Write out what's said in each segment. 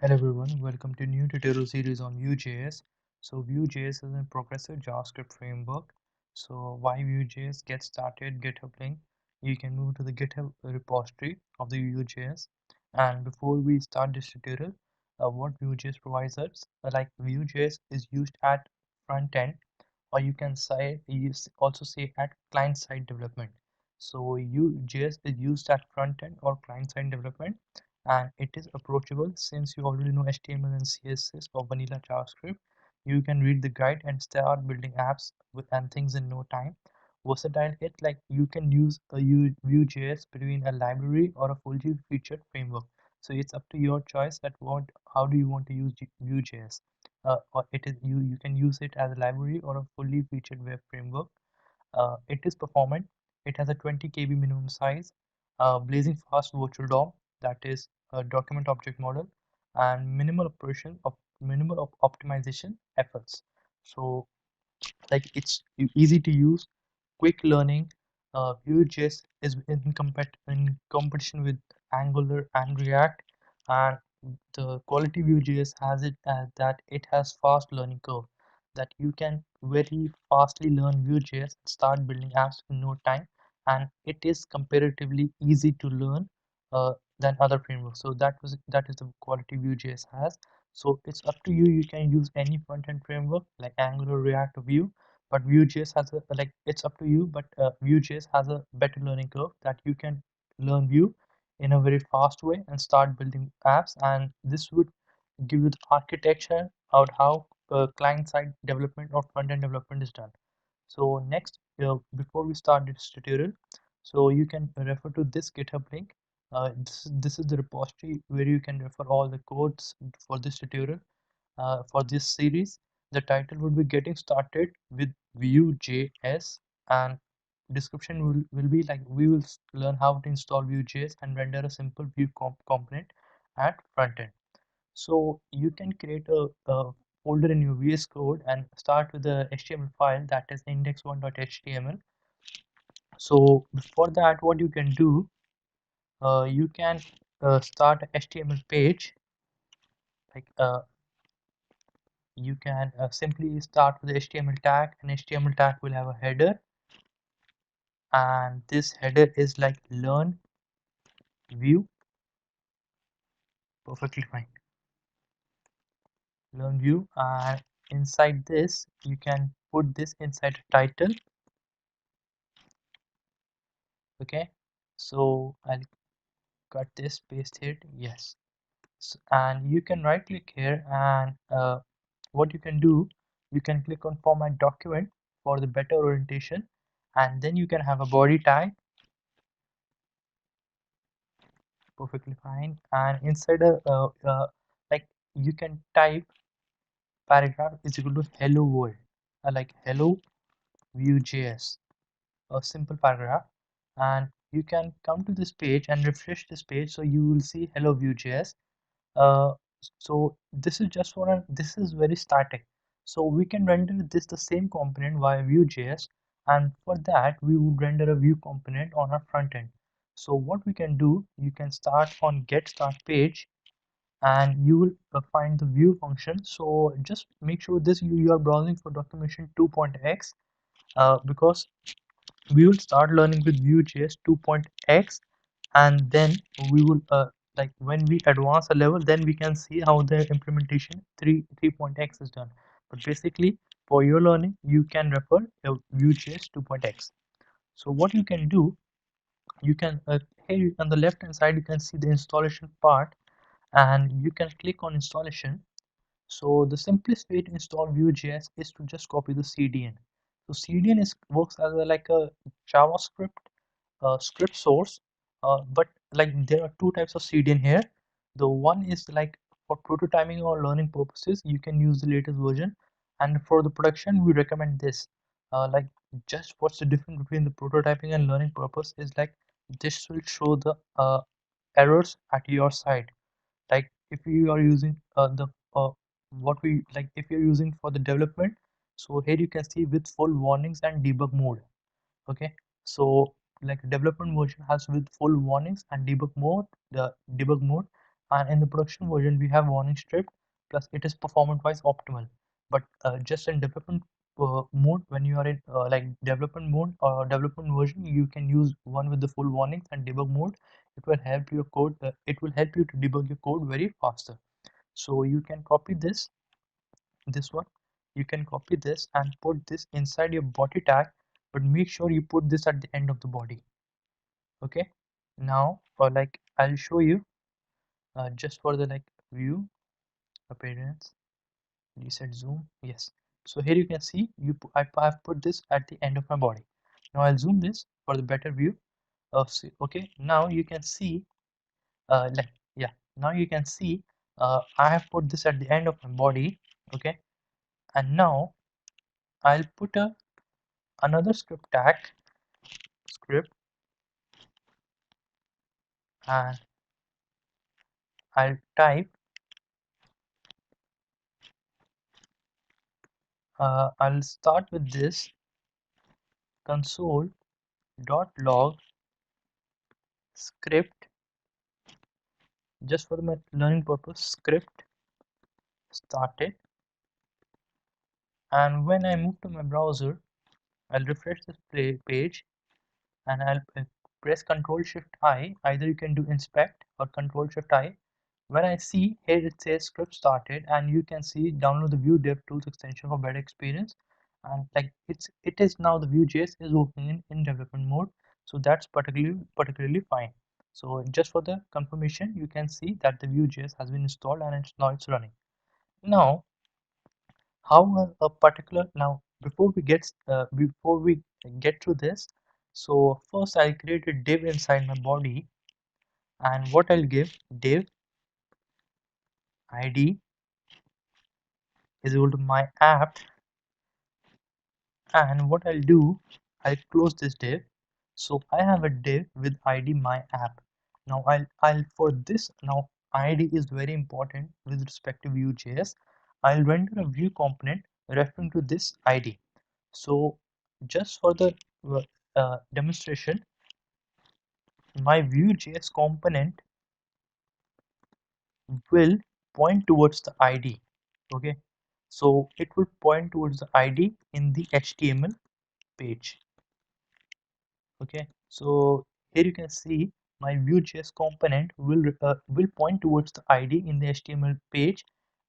Hello everyone, welcome to new tutorial series on Vue.js. So Vue.js is a progressive JavaScript framework. So why Vue.js? Get started, GitHub link. You can move to the GitHub repository of the Vue.js. And before we start this tutorial, what Vue.js provides us, like Vue.js is used at front end, or you can say also say at client side development. So Vue.js is used at front end or client side development, and it is approachable since you already know HTML and CSS or vanilla JavaScript. You can read the guide and start building apps with and things in no time. Versatile, it like you can use a Vue.js between a library or a fully featured framework. So it's up to your choice that what how do you want to use Vue.js. Or it is you can use it as a library or a fully featured web framework. It is performant. It has a 20 KB minimum size, blazing fast virtual DOM, that is a document object model, and minimal optimization efforts. So like it's easy to use, quick learning. Vue.js is in competition with Angular and React, and the quality Vue.js has it as that it has fast learning curve, that you can very fastly learn Vue.js and start building apps in no time, and it is comparatively easy to learn than other frameworks. So that is the quality Vue.js has. So it's up to you. You can use any front-end framework like Angular, React, or Vue, but Vue.js has a like it's up to you. But Vue.js has a better learning curve that you can learn Vue in a very fast way and start building apps. And this would give you the architecture of how client-side development or front-end development is done. So next, before we start this tutorial, so you can refer to this GitHub link. This is the repository where you can refer all the codes for this tutorial. For this series, the title would be Getting Started with Vue.js, and description will be like we will learn how to install Vue.js and render a simple Vue component at front end. So you can create a folder in your VS Code and start with the HTML file, that is index1.html. So before that, what you can do, you can start a HTML page. Like you can simply start with the HTML tag, and HTML tag will have a header, and this header is like learn Vue. Perfectly fine. Learn Vue, and inside this you can put this inside a title. Okay, so I'll cut this, paste it, yes. And you can right click here, and what you can do, you can click on format document for the better orientation, and then you can have a body tag. Perfectly fine. And inside a like you can type paragraph is equal to hello world, like hello Vue.js, a simple paragraph. And you can come to this page and refresh this page, so you will see hello Vue.js. uh, so this is just for this is very static, so we can render this the same component via Vue.js, and for that we would render a Vue component on our front end. So what we can do, you can start on get start page, and you will find the Vue function. So just make sure this you are browsing for documentation 2.x, because we will start learning with Vue.js 2.x, and then we will like when we advance a level, then we can see how the implementation 3.x is done. But basically, for your learning, you can refer Vue.js 2.x. So what you can do, you can here on the left hand side you can see the installation part, and you can click on installation. So the simplest way to install Vue.js is to just copy the CDN. So CDN works as like a JavaScript script source, but like there are two types of CDN here. The one is like for prototyping or learning purposes, you can use the latest version, and for the production, we recommend this. Like just what's the difference between the prototyping and learning purpose is like this will show the errors at your side. Like if you are using the what we like if you're using for the development, so here you can see with full warnings and debug mode. Okay, so like development version has with full warnings and debug mode, the debug mode, and in the production version we have warning stripped, plus it is performance wise optimal. But just in development mode, when you are in like development mode or development version, you can use one with the full warnings, and debug mode, it will help your code, it will help you to debug your code very faster. So you can copy this one, you can copy this and put this inside your body tag, but make sure you put this at the end of the body. Okay, now for like I'll show you just for the like view appearance, reset zoom, yes. So here you can see I have put this at the end of my body. Now I'll zoom this for the better view of see. Okay, now you can see like yeah, now you can see I have put this at the end of my body. Okay, and now I'll put another script tag, script, and I'll type I'll start with this console.log script, just for my learning purpose, script started. And when I move to my browser, I'll refresh this page, and I'll press Control Shift I. Either you can do inspect or Control Shift I. When I see here it says script started, and you can see download the Vue Dev Tools extension for better experience. And like it is now the Vue.js is working in development mode, so that's particularly fine. So just for the confirmation, you can see that the Vue.js has been installed and it's running. Now how a particular now before we get to this, so first I'll create a div inside my body, and what I'll give div id is equal to my app, and what I'll do, I'll close this div. So I have a div with id my app. Now I'll for this, now id is very important with respect to Vue.js. I'll render a Vue component referring to this id. So just for the demonstration, my Vue.js component will point towards the ID. Okay, so it will point towards the ID in the HTML page. Okay, so here you can see my Vue.js component will point towards the ID in the HTML page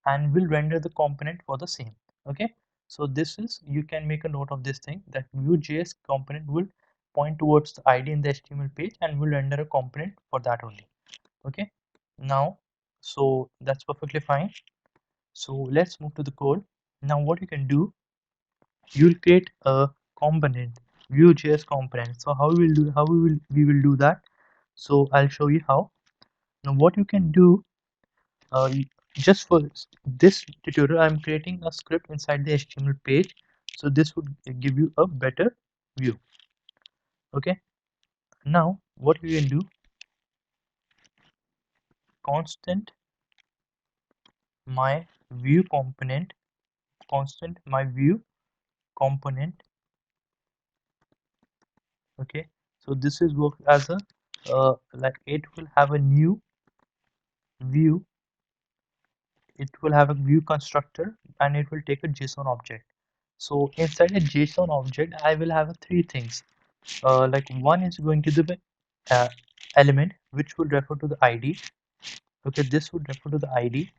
and will render the component for the same. Okay, so this is, you can make a note of this thing, that Vue.js component will point towards the ID in the HTML page and will render a component for that only. Okay, now so that's perfectly fine. So let's move to the code. Now what you can do, you'll create a component, Vue.js component. So we will do that. So I'll show you how. Now what you can do, uh, just for this tutorial, I'm creating a script inside the HTML page. So this would give you a better view. Okay. Now what you can do, constant my view component, constant my view component. Okay, so this is work as a like it will have a new view, it will have a view constructor, and it will take a JSON object. So inside a JSON object I will have three things, like one is going to be uh, element which will refer to the ID. Okay, this would refer to the ID.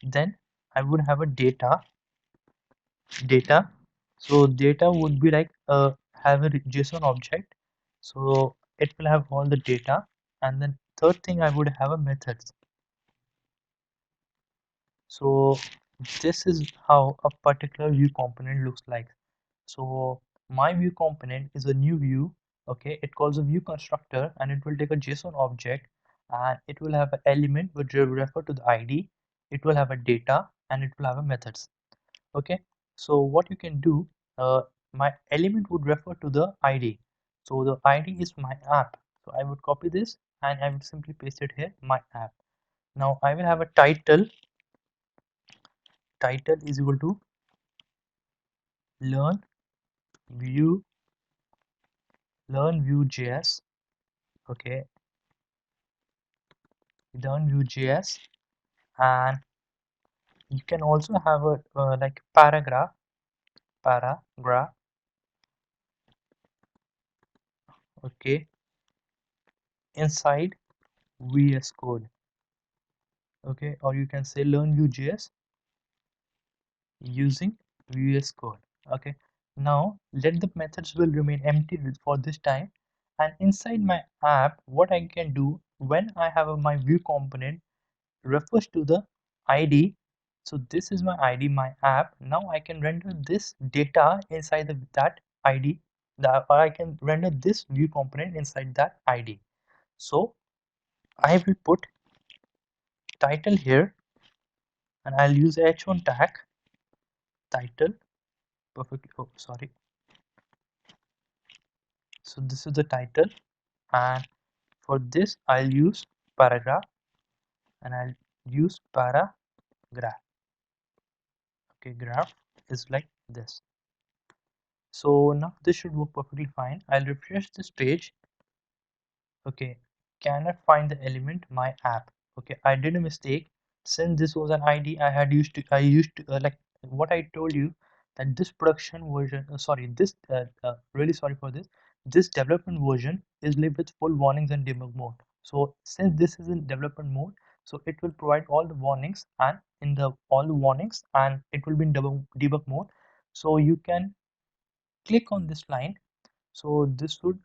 Then I would have a data. So data would be like have a JSON object, so it will have all the data. And then third thing, I would have a methods. So this is how a particular view component looks like. So my view component is a new view. Okay, it calls a view constructor, and it will take a JSON object, and it will have an element which will refer to the ID, it will have a data, and it will have a methods. Okay, so what you can do, my element would refer to the ID, so the ID is my app. So I would copy this and I would simply paste it here, my app. Now I will have a title is equal to learn view learn Vue.js. Okay, learn Vue.js, and you can also have a like paragraph, okay, inside VS Code, okay, or you can say learn Vue.js using VS Code, okay. Now let the methods will remain empty for this time, and inside my app, what I can do when I have my view component refers to the ID. So this is my ID, my app. Now I can render this data inside that ID, or I can render this view component inside that ID. So I will put title here, and I'll use h1 tag title. Perfect. Oh, sorry. So this is the title, and for this I'll use paragraph, and I'll use paragraph. Okay, graph is like this. So now this should work perfectly fine. I'll refresh this page. Okay, cannot find the element my app. Okay, I did a mistake. Since this was an ID, I used to like what I told you, that this production version, sorry, this really sorry for this. This development version is live with full warnings and debug mode. So since this is in development mode, so it will provide all the warnings, and in the all the warnings, and it will be in debug mode. So you can click on this line. So this would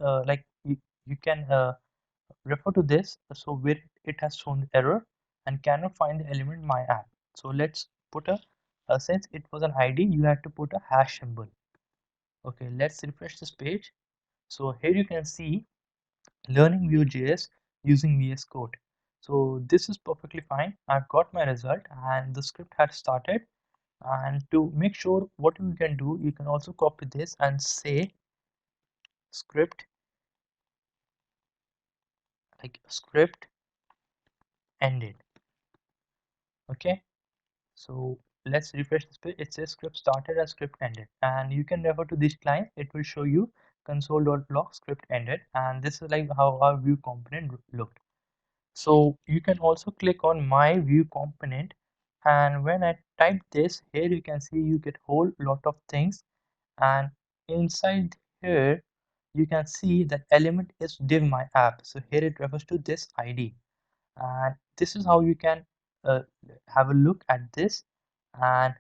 you can refer to this, so where it has shown error and cannot find the element my app. So let's put since it was an ID, you have to put a hash symbol. Okay, let's refresh this page. So here you can see learning Vue.js using VS Code. So this is perfectly fine. I've got my result and the script had started. And to make sure, what you can do, you can also copy this and say script, like script ended. Okay, so let's refresh this page. It says script started and script ended, and you can refer to this line. It will show you console.log script ended, and this is like how our view component looked. So you can also click on my view component, and when I type this here, you can see you get whole lot of things, and inside here you can see that element is div my app. So here it refers to this ID, and this is how you can uh, have a look at this. And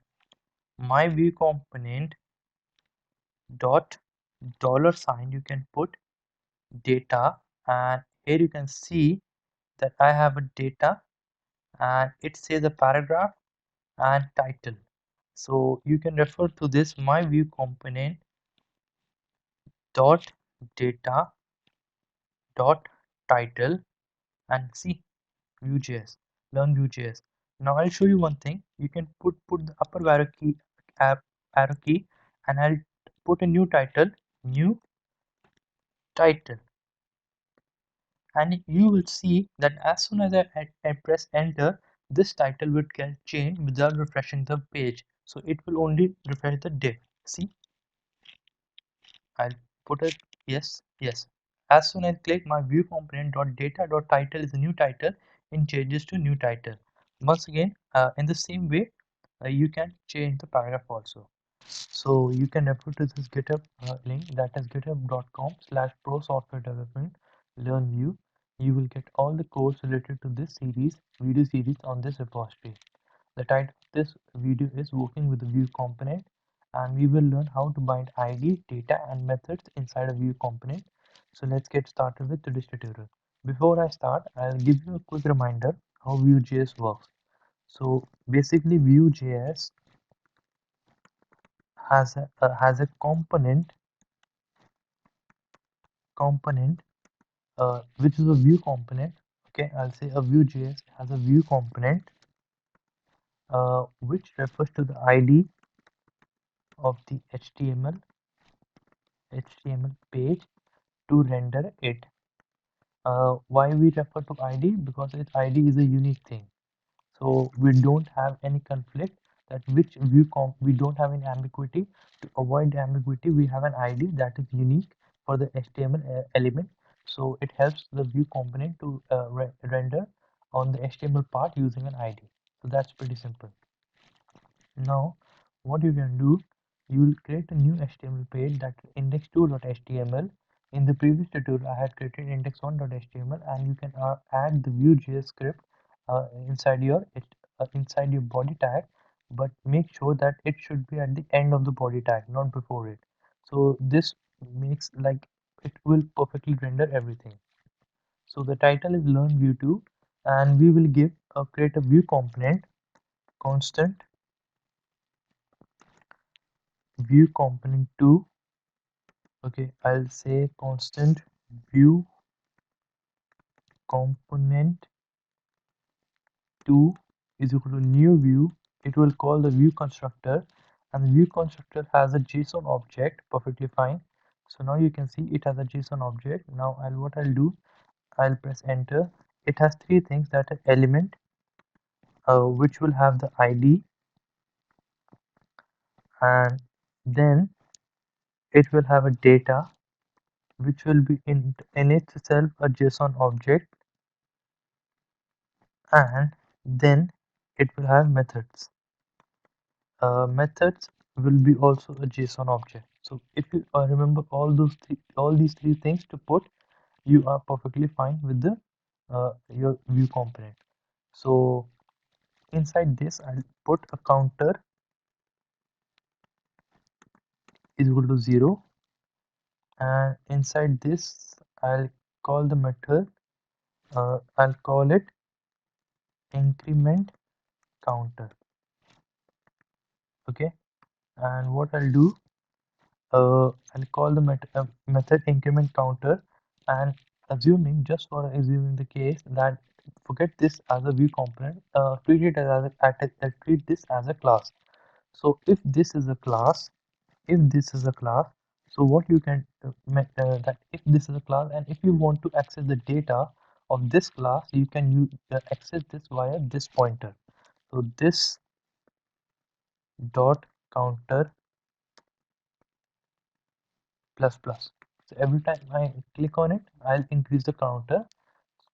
my view component dot dollar sign, you can put data, and here you can see that I have a data, and it says a paragraph and title. So you can refer to this my view component dot data dot title, and see Vue.js, learn Vue.js. Now I'll show you one thing. You can put the upper arrow key, and I'll put a new title, and you will see that as soon as I press enter, this title would get changed without refreshing the page. So it will only refresh the div. See, I'll put it, yes, yes. As soon as I click, my view component dot data dot title is a new title, it changes to new title. Once again, in the same way, you can change the paragraph also. So you can refer to this GitHub link, that is github.com/pro software development learn Vue. You will get all the codes related to this video series on this repository. The title of this video is working with the Vue component, and we will learn how to bind ID, data, and methods inside a Vue component. So let's get started with today's tutorial. Before I start, I'll give you a quick reminder how Vue.js works. So basically, Vue.js has a component which is a view component. Okay, I'll say a Vue.js has a view component which refers to the ID of the HTML page to render it. Why we refer to ID? Because its ID is a unique thing. So we don't have any conflict, that which we don't have any ambiguity. To avoid the ambiguity, we have an ID that is unique for the HTML element. So it helps the view component to render on the HTML part using an ID. So that's pretty simple. Now, what you can do, you will create a new HTML page, that index2.html. In the previous tutorial, I had created index1.html, and you can add the Vue.js script inside your body tag, but make sure that it should be at the end of the body tag, not before it. So this makes like it will perfectly render everything. So the title is Learn Vue 2, and we will create a Vue component constant Vue component 2. Okay, I'll say constant Vue component 2 is equal to new Vue. It will call the Vue constructor, and the Vue constructor has a JSON object, perfectly fine. So now you can see it has a JSON object. Now what I'll do, I'll press enter. It has three things, that is element, which will have the ID, and then it will have a data, which will be in itself a JSON object, and then it will have methods. Methods will be also a JSON object. So if you remember all these three things to put, you are perfectly fine with the your Vue component. So inside this, I'll put a counter is equal to 0, and inside this, I'll call the method. I'll call it increment counter. Okay, and what I'll do, I'll call the method increment counter, and assuming the case that forget this as a Vue component, treat it treat this as a class. So if this is a class, if this is a class, so what you can that if this is a class, and if you want to access the data of this class, you can access this via this pointer. So this dot counter plus plus. So every time I click on it, I'll increase the counter.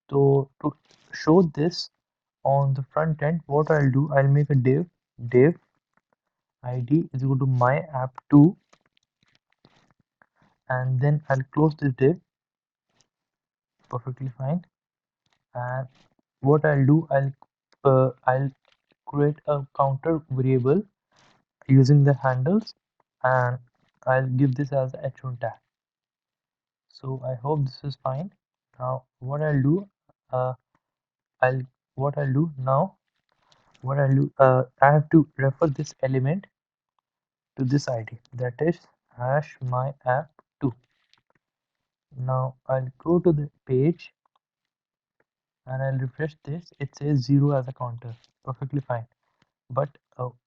So to show this on the front end, what I'll do, I'll make a div id is equal to my app2, and then I'll close this div, perfectly fine. And what I'll do, I'll create a counter variable using the handles, and I'll give this as a h1 tag. So I hope this is fine. Now what I'll do, uh, I'll what I'll do now, what I'll do, I have to refer this element to this ID, that is hash my app2. Now I'll go to the page and I'll refresh this. It says 0 as a counter, perfectly fine. But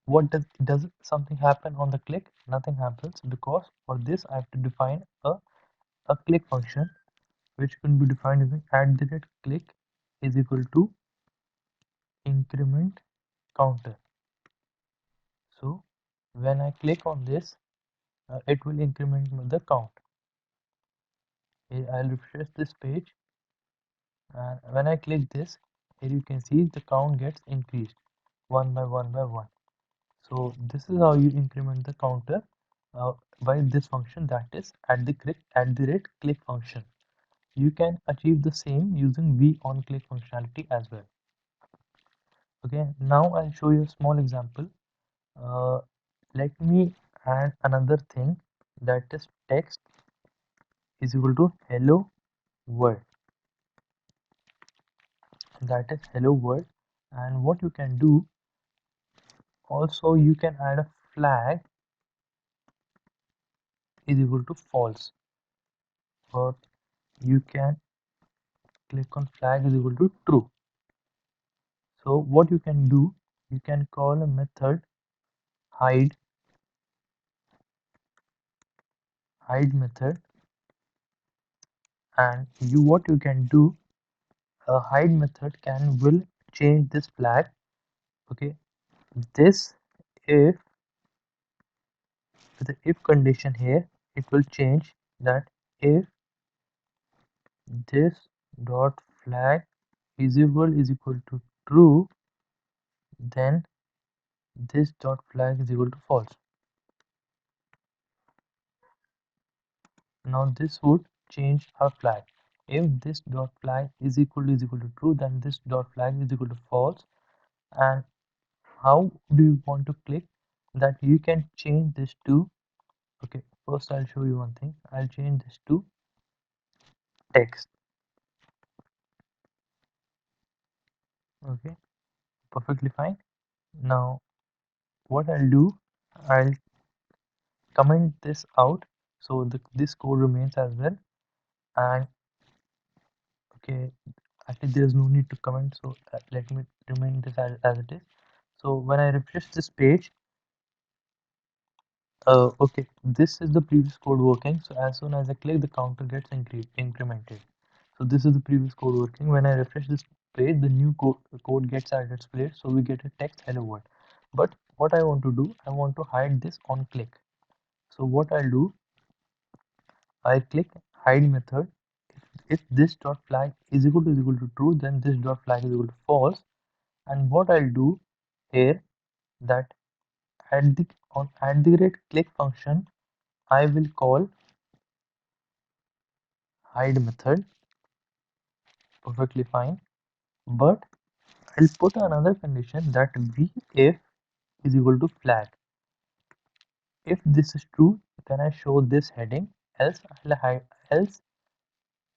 what does something happen on the click? Nothing happens, because for this I have to define a click function, which can be defined using @click is equal to increment counter. So when I click on this, it will increment the count. I'll refresh this page, and when I click this, here you can see the count gets increased one by one by one. So this is how you increment the counter by this function, that is @rate click function. You can achieve the same using onClick functionality as well. Okay, now I'll show you a small example. Uh, Let me add another thing, that is text is equal to hello world. That is hello world. And what you can do, also you can add a flag is equal to false, or you can click on flag is equal to true. So what you can do, you can call a method hide method, and what you can do, a hide method will change this flag. Okay, this if the if condition here, it will change that if this dot flag visible is equal to true, then this dot flag is equal to false. Now this would change our flag. If this dot flag is equal to true, then this dot flag is equal to false. And how do you want to click that? You can change this to, okay, first I'll show you one thing. I'll change this to text. Okay, perfectly fine. Now what I'll do, I'll comment this out so this code remains as well. And okay, actually there's no need to comment, so let me remain this as it is. So when I refresh this page, okay, this is the previous code working. So as soon as I click, the counter gets incremented. So this is the previous code working. When I refresh this page, the new code gets at its place. So we get a text hello world. But what I want to do, I want to hide this on click. So what I'll do, I click hide method. If this dot flag is equal to true, then this dot flag is equal to false. And what I'll do here, that at the rate click function, I will call hide method, perfectly fine. But I'll put another condition that if is equal to flag. If this is true, then I show this heading. Else I'll hide. Else,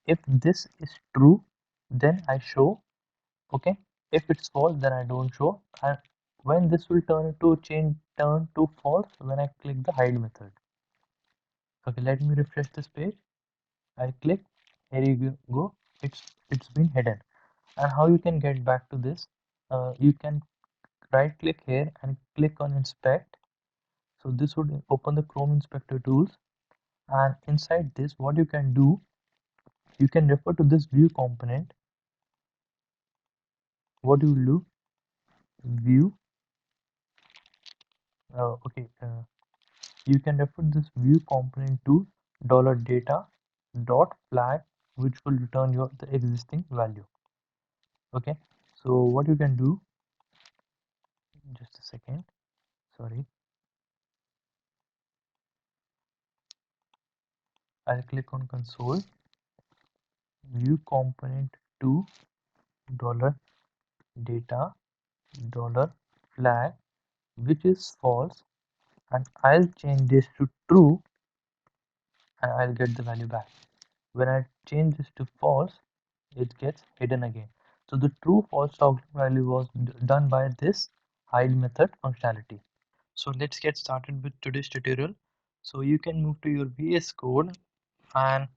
if this is true, then I show. Okay. If it's false, then I don't show. And when this will turn to false when I click the hide method. Okay, let me refresh this page. I click. Here you go. It's been hidden. And how you can get back to this? You can right click here and click on inspect. So this would open the Chrome Inspector tools, and inside this what you can do, you can refer to this view component. What you will do, view, okay, you can refer this view component to $data dot flag, which will return your the existing value. Okay, so what you can do, just a second, sorry, I'll click on console, view component to $data $flag, which is false, and I'll change this to true, and I'll get the value back. When I change this to false, it gets hidden again. So the true false toggle value was done by this hide method functionality. So let's get started with today's tutorial. So you can move to your VS Code, and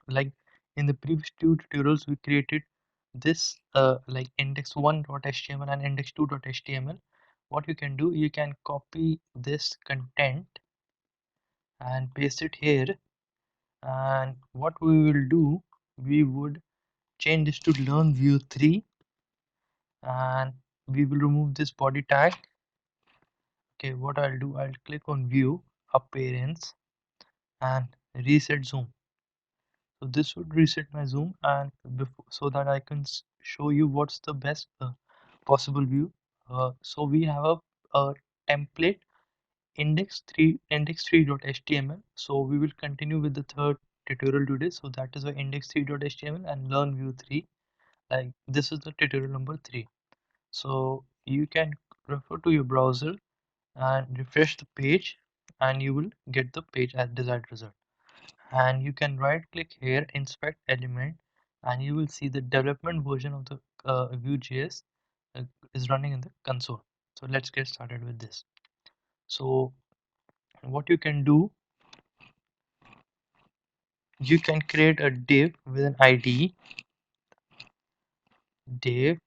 like in the previous two tutorials we created this like index1.html and index2.html. What you can do, you can copy this content and paste it here, and what we will do, we would change this to learn view 3, and we will remove this body tag. Okay, what I'll do, I'll click on view appearance and reset zoom. So this would reset my zoom, and before, so that I can show you what's the best possible view. So we have a template index3.html. So we will continue with the third tutorial today. So that is our index3.html and learn view 3. Like this is the tutorial number 3. So you can refer to your browser and refresh the page, and you will get the page as desired result. And you can right click here, inspect element, and you will see the development version of the Vue.js is running in the console. So let's get started with this. So what you can do, you can create a div with an ID, div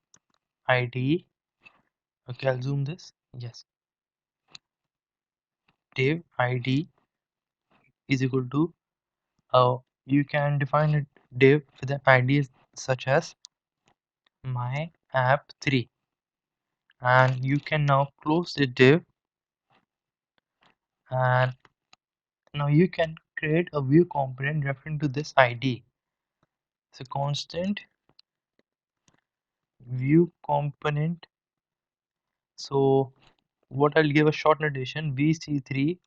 ID. Okay, I'll zoom this. Yes, div ID is equal to you can define a div with an ID such as my app 3, and you can now close the div, and now you can create a view component referring to this ID. So constant view component. So what I'll give a short notation VC3.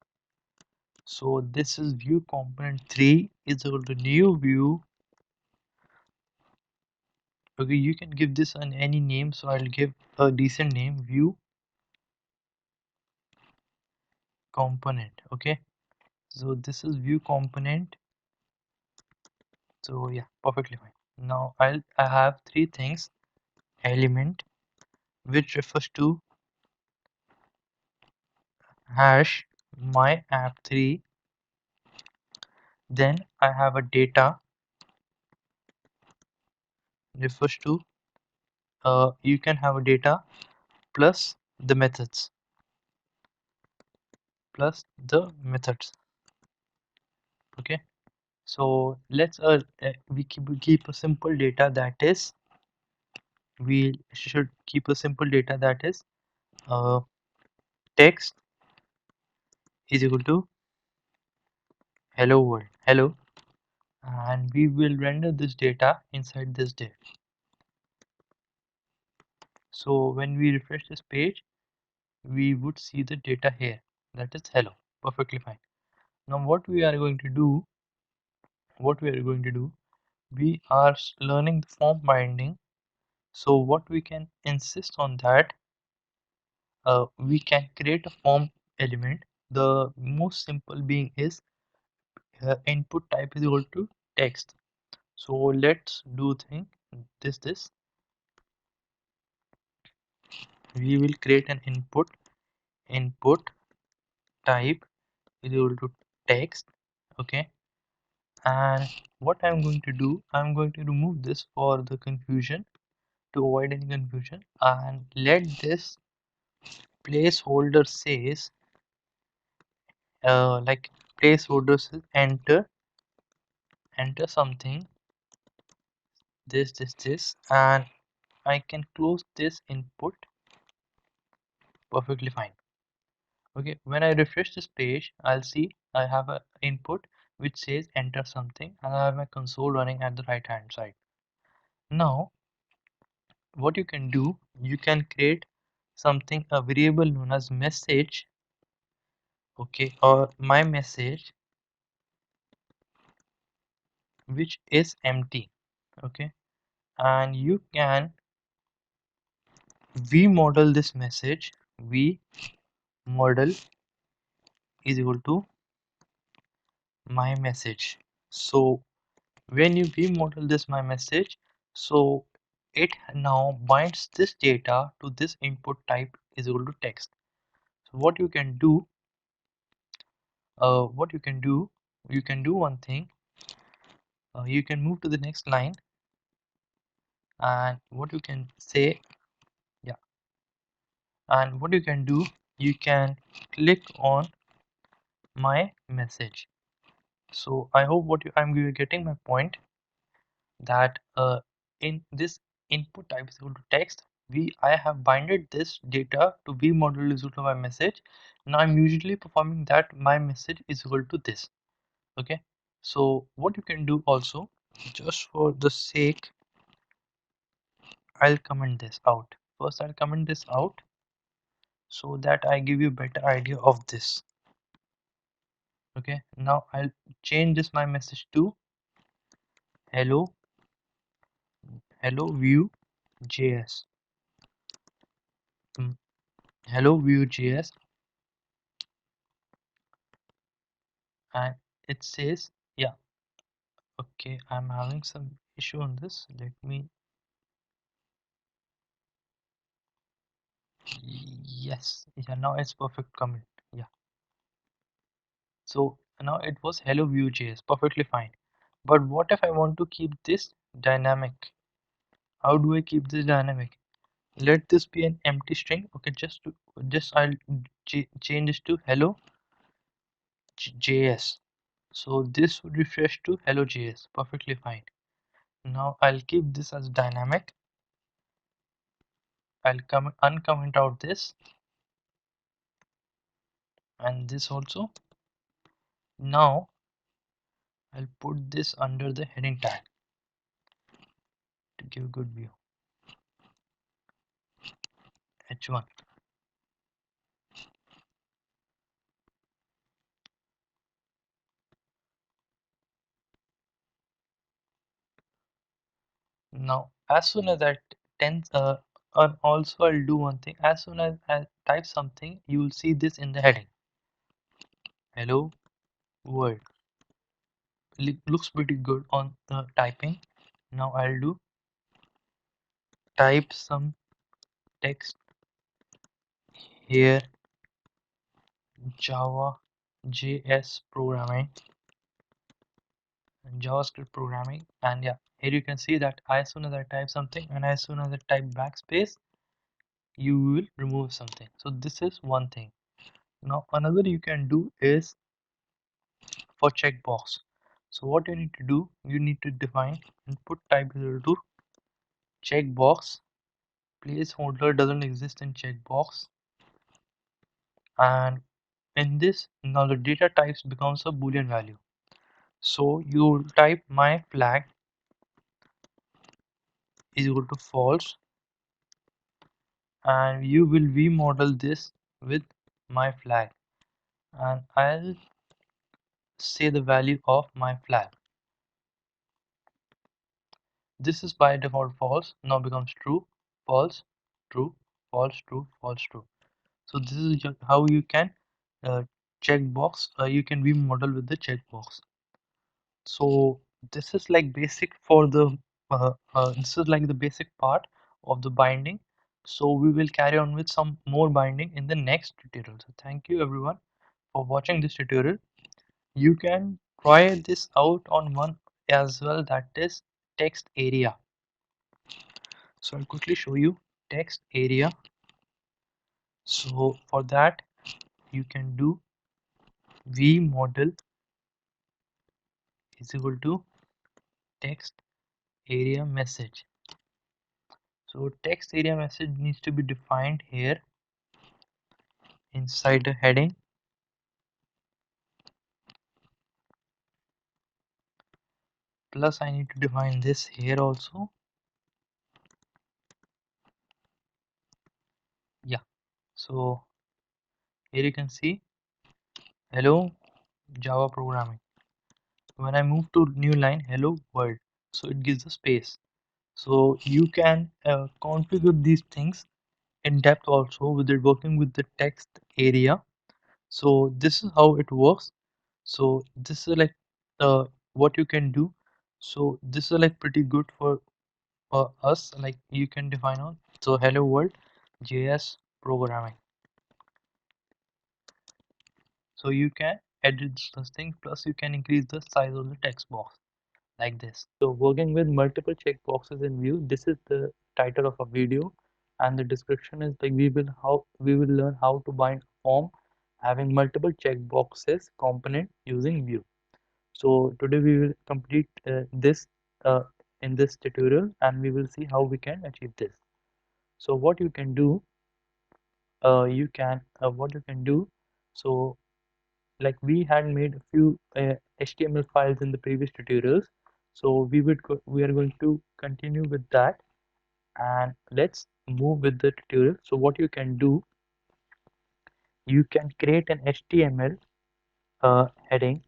So this is view component 3 is equal to new view. Okay, you can give this an any name, so I'll give a decent name, view component. Okay, so this is view component. So yeah, perfectly fine. Now I have three things: element, which refers to hash my app3. Then I have a data, refers to you can have a data plus the methods, okay. So let's we keep a simple data, that is we should keep a simple data, that is uh, text is equal to hello world, hello, and we will render this data inside this div. So when we refresh this page, we would see the data here, that is hello. Perfectly fine. Now what we are going to do, we are learning the form binding. So what we can insist on that, we can create a form element. The most simple being is input type is equal to text. So let's do thing this we will create an input type is equal to text. Okay, and what I'm going to do, I'm going to remove this for the confusion, to avoid any confusion, and let this placeholder says like placeholder says enter something, this, and I can close this input. Perfectly fine. Okay, when I refresh this page, I'll see I have a input which says enter something, and I have my console running at the right hand side. Now what you can do, you can create something, a variable known as message, okay, or my message, which is empty. Okay, and you can v-model this message. V-model is equal to my message. So when you v-model this my message, so it now binds this data to this input type is equal to text. So what you can do one thing, you can move to the next line, and what you can say, yeah, and what you can do, you can click on my message. So I hope I'm getting my point, that in this input type is equal to text, I have binded this data to v module is equal to my message. Now I'm usually performing that my message is equal to this. Okay, so what you can do also, just for the sake, I'll comment this out. First I'll comment this out so that I give you better idea of this. Okay, now I'll change this my message to hello Vue.js. Mm, hello Vue.js, and it says, yeah, okay, I'm having some issue on this. Let me, yes, yeah, now it's perfect comment. Yeah, so now it was hello Vue.js, perfectly fine. But what if I want to keep this dynamic? How do I keep this dynamic? Let this be an empty string. Okay, just I'll change this to hello JS. So this would refresh to hello JS. Perfectly fine. Now I'll keep this as dynamic. I'll come uncomment out this and this also. Now I'll put this under the heading tag to give a good view. H1. Now, as soon as I tends, and also I'll do one thing. As soon as I type something, you will see this in the heading. Hello world. Looks pretty good on the typing. Now I'll do type some text here. Java, JS programming, and JavaScript programming, and yeah, here you can see that as soon as I type something and as soon as I type backspace, you will remove something. So this is one thing. Now another you can do is for checkbox. So what you need to do, you need to define input type equal to checkbox. Placeholder doesn't exist in checkbox, and in this now the data types becomes a boolean value. So you type my flag is equal to false, and you will remodel this with my flag, and I'll say the value of my flag. This is by default false, now becomes true, false, true, false, true, false, true. So this is how you can checkbox, you can remodel with the checkbox. So this is like basic for the this is like the basic part of the binding. So we will carry on with some more binding in the next tutorial. So thank you everyone for watching this tutorial. You can try this out on one as well, that is text area. So I'll quickly show you text area. So for that you can do vmodel is equal to text area message. So text area message needs to be defined here inside the heading, plus I need to define this here also. Yeah, so here you can see hello Java programming. When I move to new line, hello world, so it gives a space. So you can configure these things in depth also with it working with the text area. So this is how it works. So this is like what you can do. So this is like pretty good for us, like you can define on. So hello world JS programming. So you can edit this thing, plus you can increase the size of the text box like this. So working with multiple checkboxes in Vue, this is the title of a video, and the description is like we will learn how to bind a form having multiple checkboxes component using Vue. So today we will complete this uh, in this tutorial, and we will see how we can achieve this. So what you can do, what you can do, so like we had made a few HTML files in the previous tutorials, so we are going to continue with that, and let's move with the tutorial. So what you can do, you can create an HTML heading,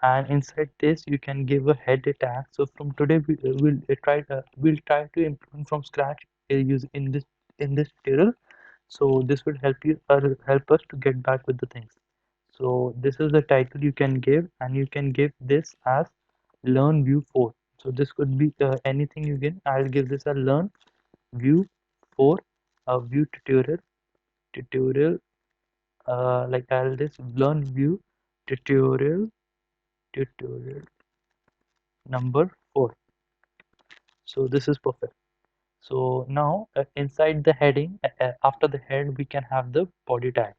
and inside this you can give a header tag. So from today we'll try to implement from scratch use in this tutorial. So this will help you help us to get back with the things. So this is the title you can give, and you can give this as learn Vue 4. So this could be anything you can. I'll give this a learn Vue 4, a Vue tutorial, like I'll just learn Vue tutorial number 4. So this is perfect. So now inside the heading, after the head we can have the body tag.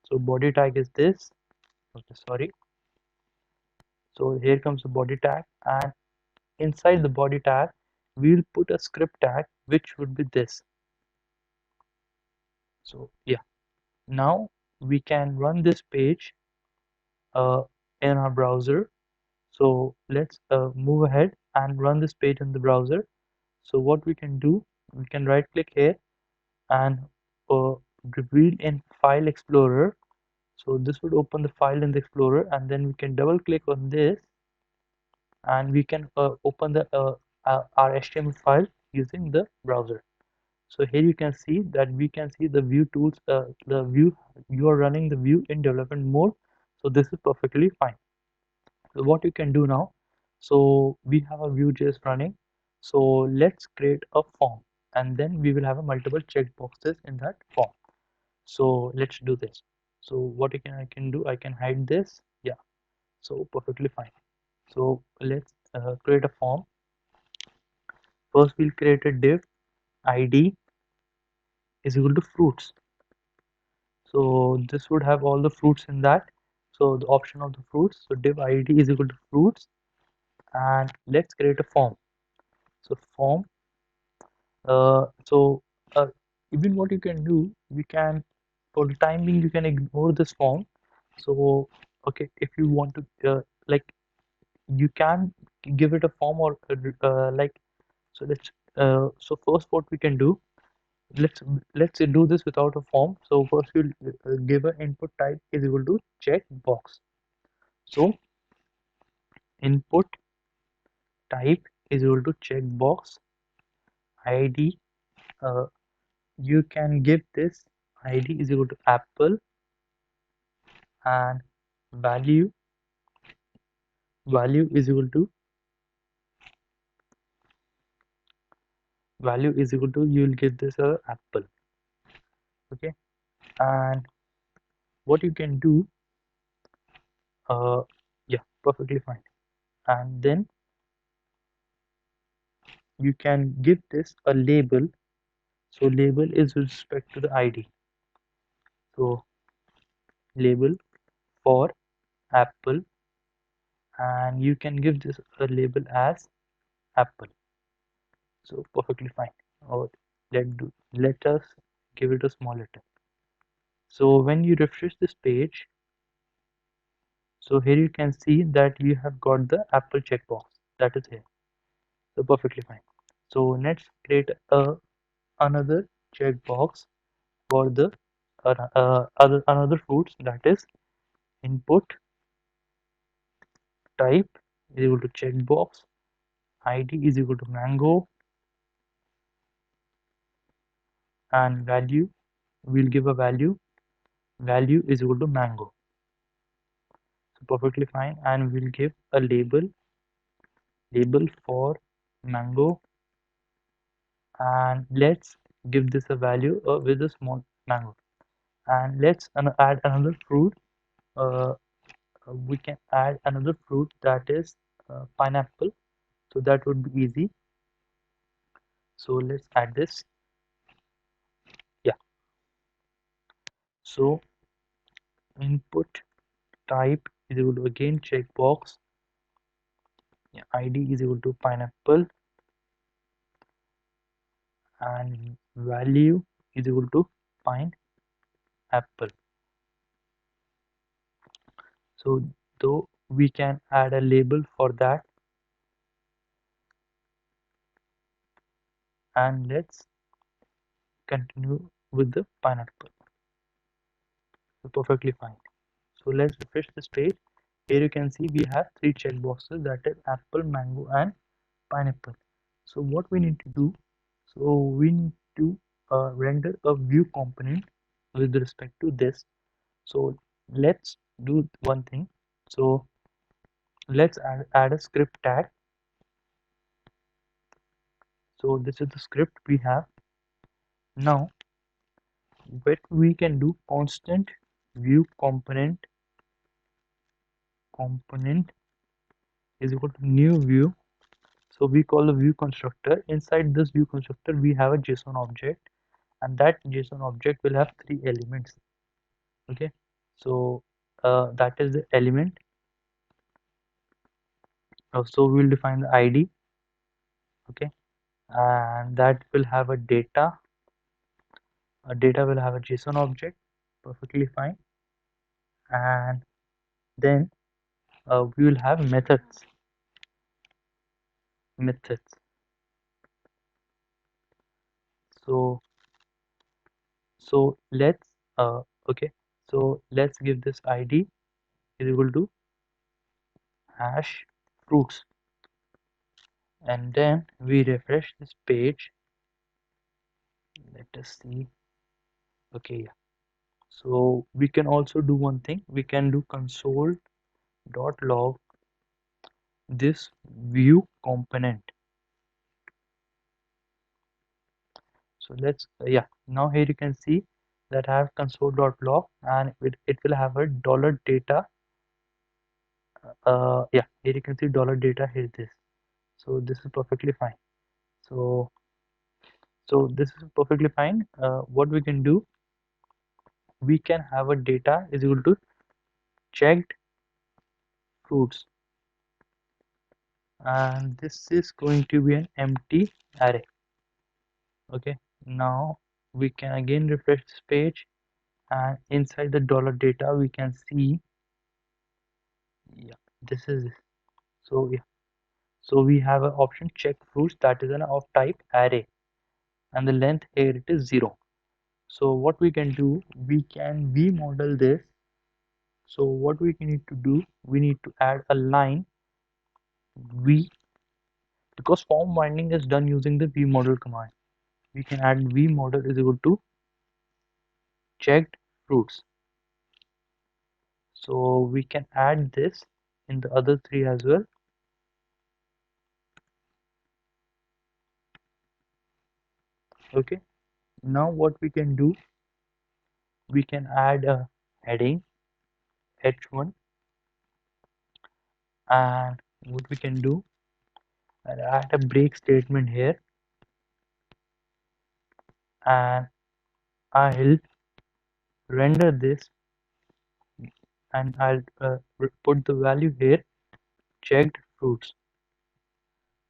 So body tag is this. Okay, sorry. So here comes the body tag, and inside the body tag we'll put a script tag which would be this. So yeah, now we can run this page uh, in our browser. So let's move ahead and run this page in the browser. So what we can do, we can right click here and uh, reveal in File Explorer. So this would open the file in the Explorer, and then we can double click on this, and we can open the our HTML file using the browser. So here you can see that we can see the Vue tools, the Vue, you are running the Vue in development mode. So this is perfectly fine. So what you can do now, so we have a Vue.js running. So let's create a form, and then we will have a multiple checkboxes in that form. So let's do this. So what I can do, I can hide this. Yeah, so perfectly fine. So let's create a form. First, we'll create a div id is equal to fruits. So this would have all the fruits in that. So the option of the fruits. So div id is equal to fruits, and let's create a form. So form. So even what you can do, you can, for the time being, you can ignore this form. So okay, if you want to like, you can give it a form, or like, so let's so first what we can do, let's let's do this without a form. So first we'll give an input type is equal to check box. So input type is equal to checkbox id. uh, you can give this id is equal to apple, and value value is equal to you'll give this a apple. Okay, and what you can do, uh yeah, perfectly fine. And then you can give this a label. So label is with respect to the id. So label for apple, and you can give this a label as apple. So perfectly fine. Or let us give it a small letter. So when you refresh this page, so here you can see that you have got the apple checkbox that is here. So perfectly fine. So let's create a another checkbox for the another fruits, that is input type is equal to checkbox id is equal to mango, and value, we'll give a value is equal to mango. So perfectly fine, and we'll give a label for mango, and let's give this a value with a small mango. And let's add another fruit. uh, we can add another fruit, that is pineapple. So that would be easy. So let's add this. Yeah, so input type is equal to again checkbox, yeah, id is equal to pineapple, and value is equal to pineapple. So though we can add a label for that, and let's continue with the pineapple. So perfectly fine. So let's refresh this page. Here you can see we have three checkboxes, that is apple, mango, and pineapple. So what we need to do, so we need to render a view component with respect to this. So let's do one thing. So let's add a script tag. So this is the script we have. Now what we can do, constant view component is equal to new view. So we call the view constructor. Inside this view constructor we have a JSON object, and that JSON object will have three elements. Okay, so that is the element. So we'll define the id. Okay, and that will have a data. Data will have a JSON object. Perfectly fine. And then we will have methods. So So let's okay, so let's give this id is equal to hash fruits, and then we refresh this page. Let us see. Okay, yeah. So we can also do one thing. We can do console.log this view component. So let's yeah, now here you can see that I have console.log, and it will have a dollar data. Yeah, here you can see dollar data here this. So this is perfectly fine. So this is perfectly fine. What we can do, we can have a data is equal to checked fruits, and this is going to be an empty array. Okay, now we can again refresh this page, and inside the dollar data we can see, yeah, this is it. So yeah, so we have an option check fruits, that is an of type array, and the length here it is 0. So what we can do, we can v model this. So what we need to do, we need to add a line v, because form binding is done using the v model command. We can add v model is equal to checked fruits. So we can add this in the other three as well. Okay, now what we can do, we can add a heading h1, and what we can do, and add a break statement here, and I'll render this, and I'll put the value here checked fruits.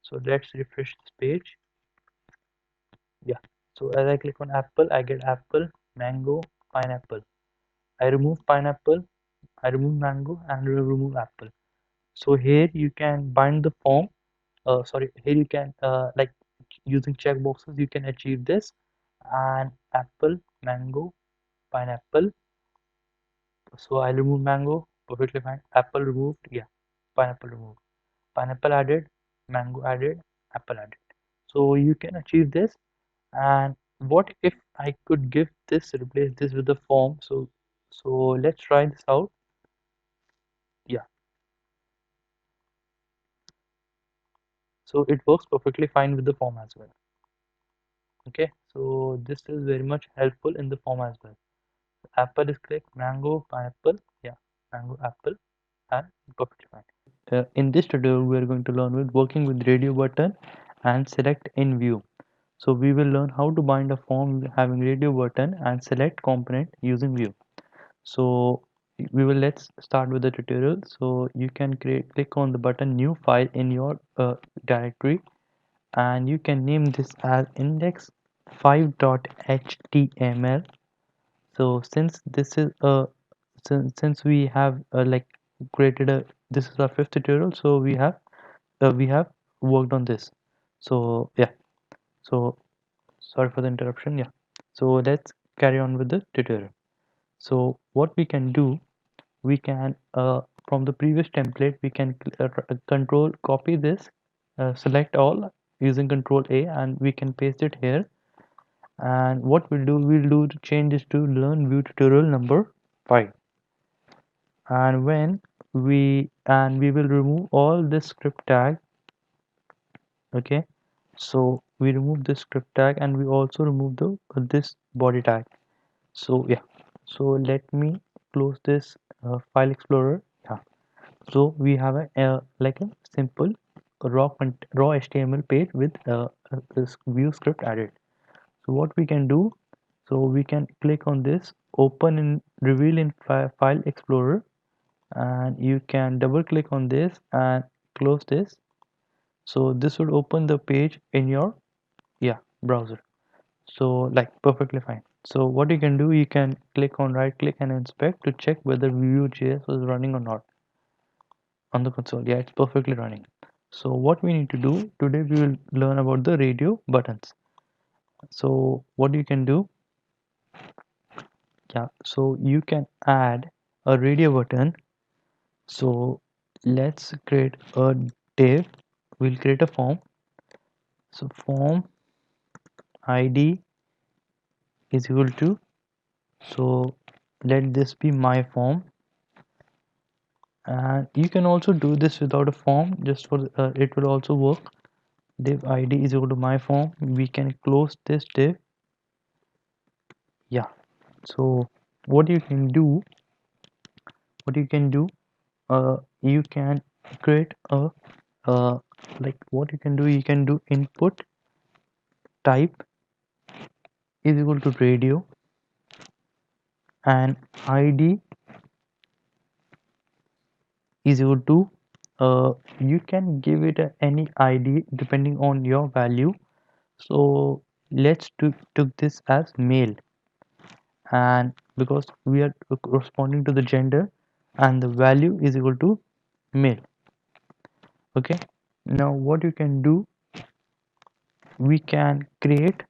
So let's refresh this page. Yeah, so as I click on apple, I get apple, mango, pineapple. I remove pineapple, I remove mango, and remove apple. So here you can bind the form. Sorry, here you can like using checkboxes you can achieve this. And apple, mango, pineapple. So I'll remove mango, perfectly fine. Apple removed, yeah. Pineapple removed. Pineapple added, mango added, apple added. So you can achieve this. And what if I could give this, replace this with the form? So let's try this out. Yeah, so it works perfectly fine with the form as well. Okay, so this is very much helpful in the form as well. Apple is clicked, mango, pineapple, yeah, mango, apple, and perfectly fine. In this tutorial, we are going to learn with working with radio button and select in view. So we will learn how to bind a form having radio button and select component using view. So we will, let's start with the tutorial. So you can click on the button new file in your directory, and you can name this as index5.html. So since this is a since we have like created a, this is our fifth tutorial, so we have worked on this. So yeah, so sorry for the interruption. Yeah, so let's carry on with the tutorial. So what we can do, we can from the previous template we can control copy this, select all using control A, and we can paste it here. And what we'll do to change this to learn view tutorial number 5. And when we will remove all this script tag. Okay, so we remove this script tag, and we also remove the this body tag. So yeah, so let me close this file explorer. Yeah, so we have a like a simple raw HTML page with this view script added. So what we can do, so we can click on this open in reveal in file explorer, and you can double click on this and close this. So this would open the page in your, yeah, browser. So like perfectly fine. So what you can do, you can click on right click and inspect to check whether Vue.js was running or not on the console. Yeah, it's perfectly running. So what we need to do today, we will learn about the radio buttons. So what you can do, Yeah, so you can add a radio button. So let's create a div. We'll create a form. So form id is equal to, so let this be my form, and you can also do this without a form, just for it will also work. Div id is equal to my form. We can close this div. Yeah, so what you can do, you can create a like what you can do, you can do input type is equal to radio, and id is equal to, you can give it any id depending on your value. So let's took this as male, and because we are corresponding to the gender, and the value is equal to male. Okay, now what you can do, we can create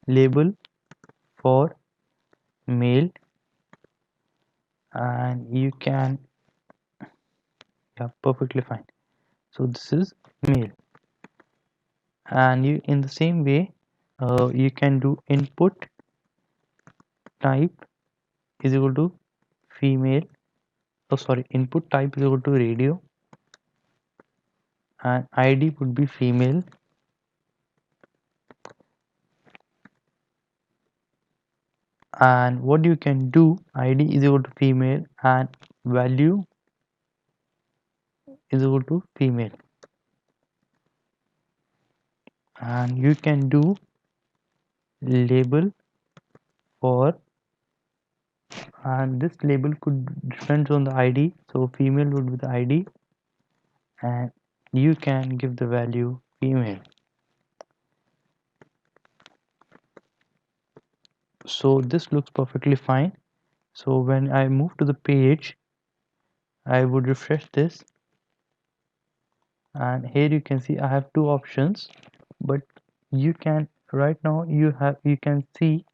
label for male, and you can, yeah, perfectly fine. So this is male, and you in the same way, you can do input type is equal to female, oh sorry, input type is equal to radio, and id would be female, and what you can do, id is equal to female and value is equal to female, and you can do label for, and this label could depends on the id, so female would be the id, and you can give the value female. So this looks perfectly fine. So when I move to the page, I would refresh this, and here you can see I have two options, but you can, right now you can see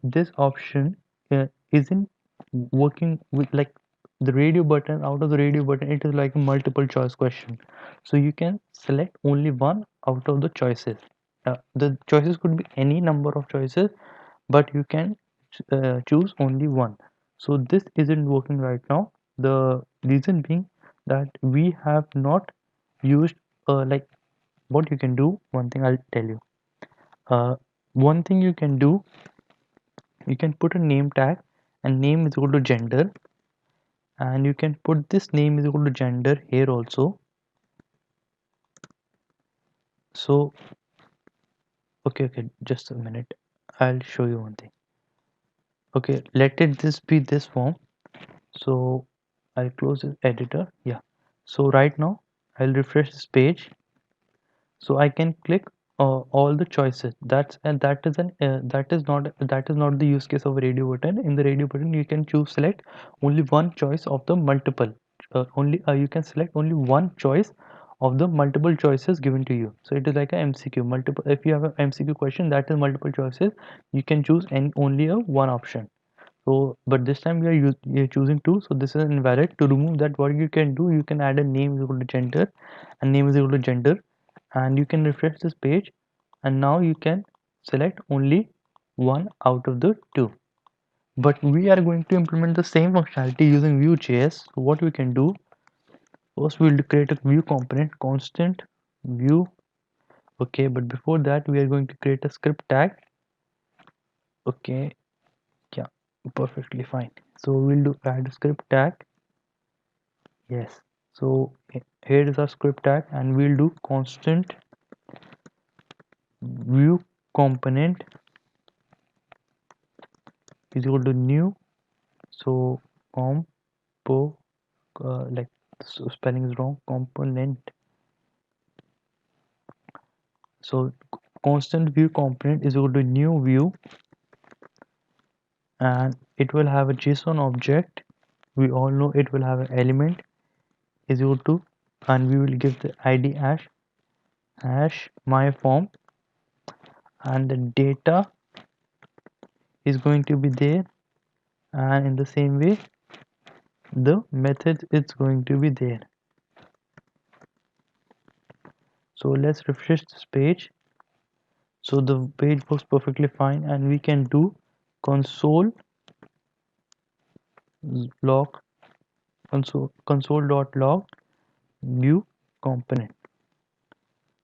this option isn't working with, like, the radio button. Out of the radio button, it is like a multiple choice question, so you can select only one out of the choices. The choices could be any number of choices, but you can choose only one. So this isn't working right now. The reason being that we have not used, like, what you can do, one thing I'll tell you. One thing you can do, you can put a name tag, and name is equal to gender, and you can put this name is equal to gender here also. So okay, just a minute, I'll show you one thing. Okay, let it this be this form. So I'll close this editor. Yeah, so right now I'll refresh this page, so I can click all the choices. That's, and that is an that is not the use case of a radio button. In the radio button, you can choose select only one choice of the multiple. Only you can select only one choice of the multiple choices given to you. So it is like a MCQ. Multiple. If you have an MCQ question that is multiple choices, you can choose any only a one option. So but this time we are choosing two, so this is invalid. To remove that, what you can do, you can add a name is equal to gender, and name is equal to gender, and you can refresh this page, and now you can select only one out of the two. But we are going to implement the same functionality using Vue.js. So what we can do, first we'll create a Vue component constant Vue. Okay, but before that we are going to create a script tag. Okay, yeah, perfectly fine. So we'll do add a script tag. Yes, so here is our script tag, and we'll do constant Vue component is equal to new. So compo, like, so spelling is wrong, component. So constant Vue component is equal to new Vue, and it will have a JSON object. We all know it will have an element is equal to, and we will give the id hash my form, and the data is going to be there, and in the same way the method is going to be there. So let's refresh this page. So the page works perfectly fine, and we can do console log console.log view component.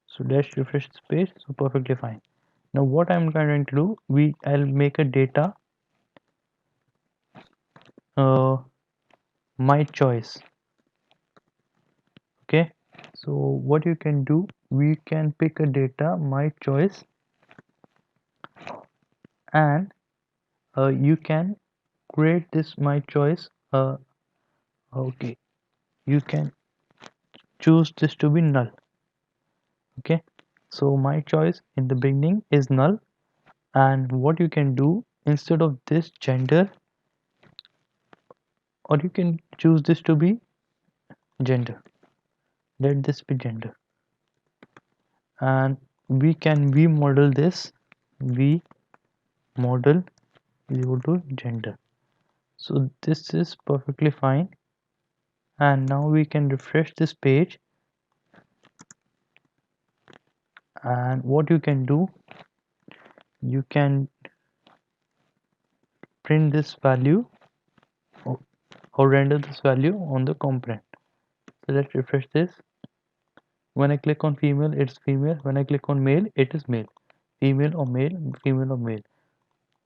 So let's refresh this page. So perfectly fine. Now what I'm going to do, I'll make a data uh, my choice. Okay, so what you can do, we can pick a data my choice, and you can create this my choice. Okay, you can choose this to be null. Okay, so my choice in the beginning is null, and what you can do, instead of this gender, or you can choose this to be gender, let this be gender, and we can model this. V model is equal to gender. So this is perfectly fine, and now we can refresh this page, and what you can do, you can print this value, or, render this value on the component. So let's refresh this. When I click on female, it's female. When I click on male, it is male. Female or male, female or male.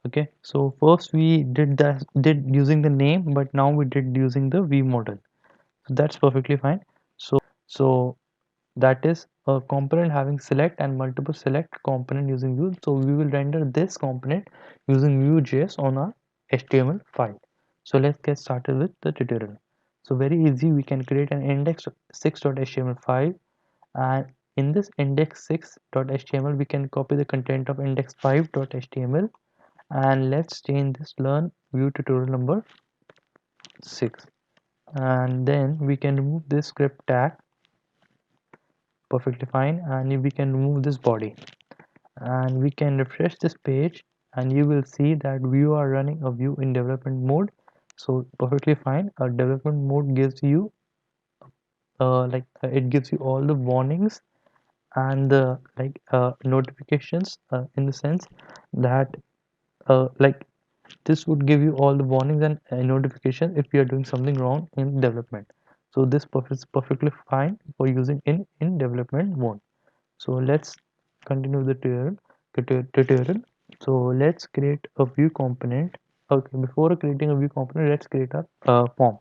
Okay, so first we did using the name, but now we did using the V model. So that's perfectly fine. So that is a component having select and multiple select component using Vue. So we will render this component using Vue.js on our HTML file. So let's get started with the tutorial. So very easy, we can create an index6.html file, and in this index6.html we can copy the content of index5.html, and let's change this learn Vue tutorial number 6, and then we can remove this script tag. Perfectly fine, and we can remove this body, and we can refresh this page, and you will see that Vue are running a Vue in development mode. So perfectly fine, a development mode gives you it gives you all the warnings and the notifications, in the sense that like this would give you all the warnings and notifications if you are doing something wrong in development. So this is perfectly fine for using in development mode. So let's continue the tutorial. So let's create a Vue component. Okay, before creating a Vue component, let's create a form.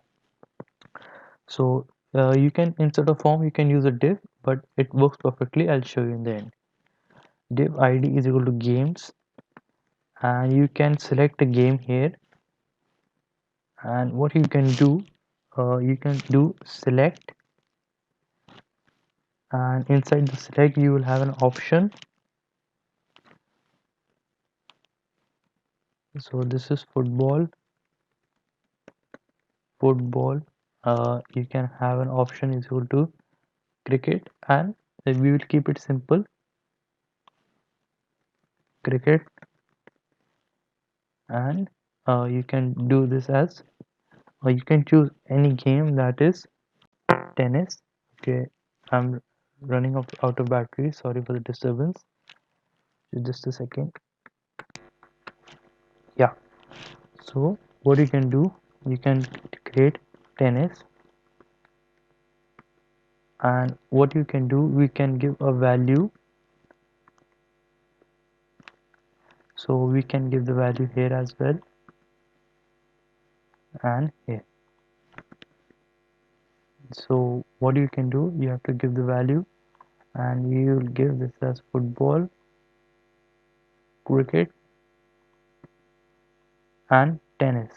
So you can, instead of form, you can use a div, but it works perfectly. I'll show you in the end. Div id is equal to games, and you can select a game here, and what you can do, you can do select, and inside the select you will have an option. So this is football. You can have an option is equal to cricket, and we will keep it simple, cricket, and you can do this as, or you can choose any game, that is tennis. Okay, I'm running out of battery, sorry for the disturbance, just a second. Yeah, so what you can do, you can create tennis, and what you can do, we can give a value. So we can give the value here as well, and here. So what you can do, you have to give the value, and you will give this as football, cricket, and tennis.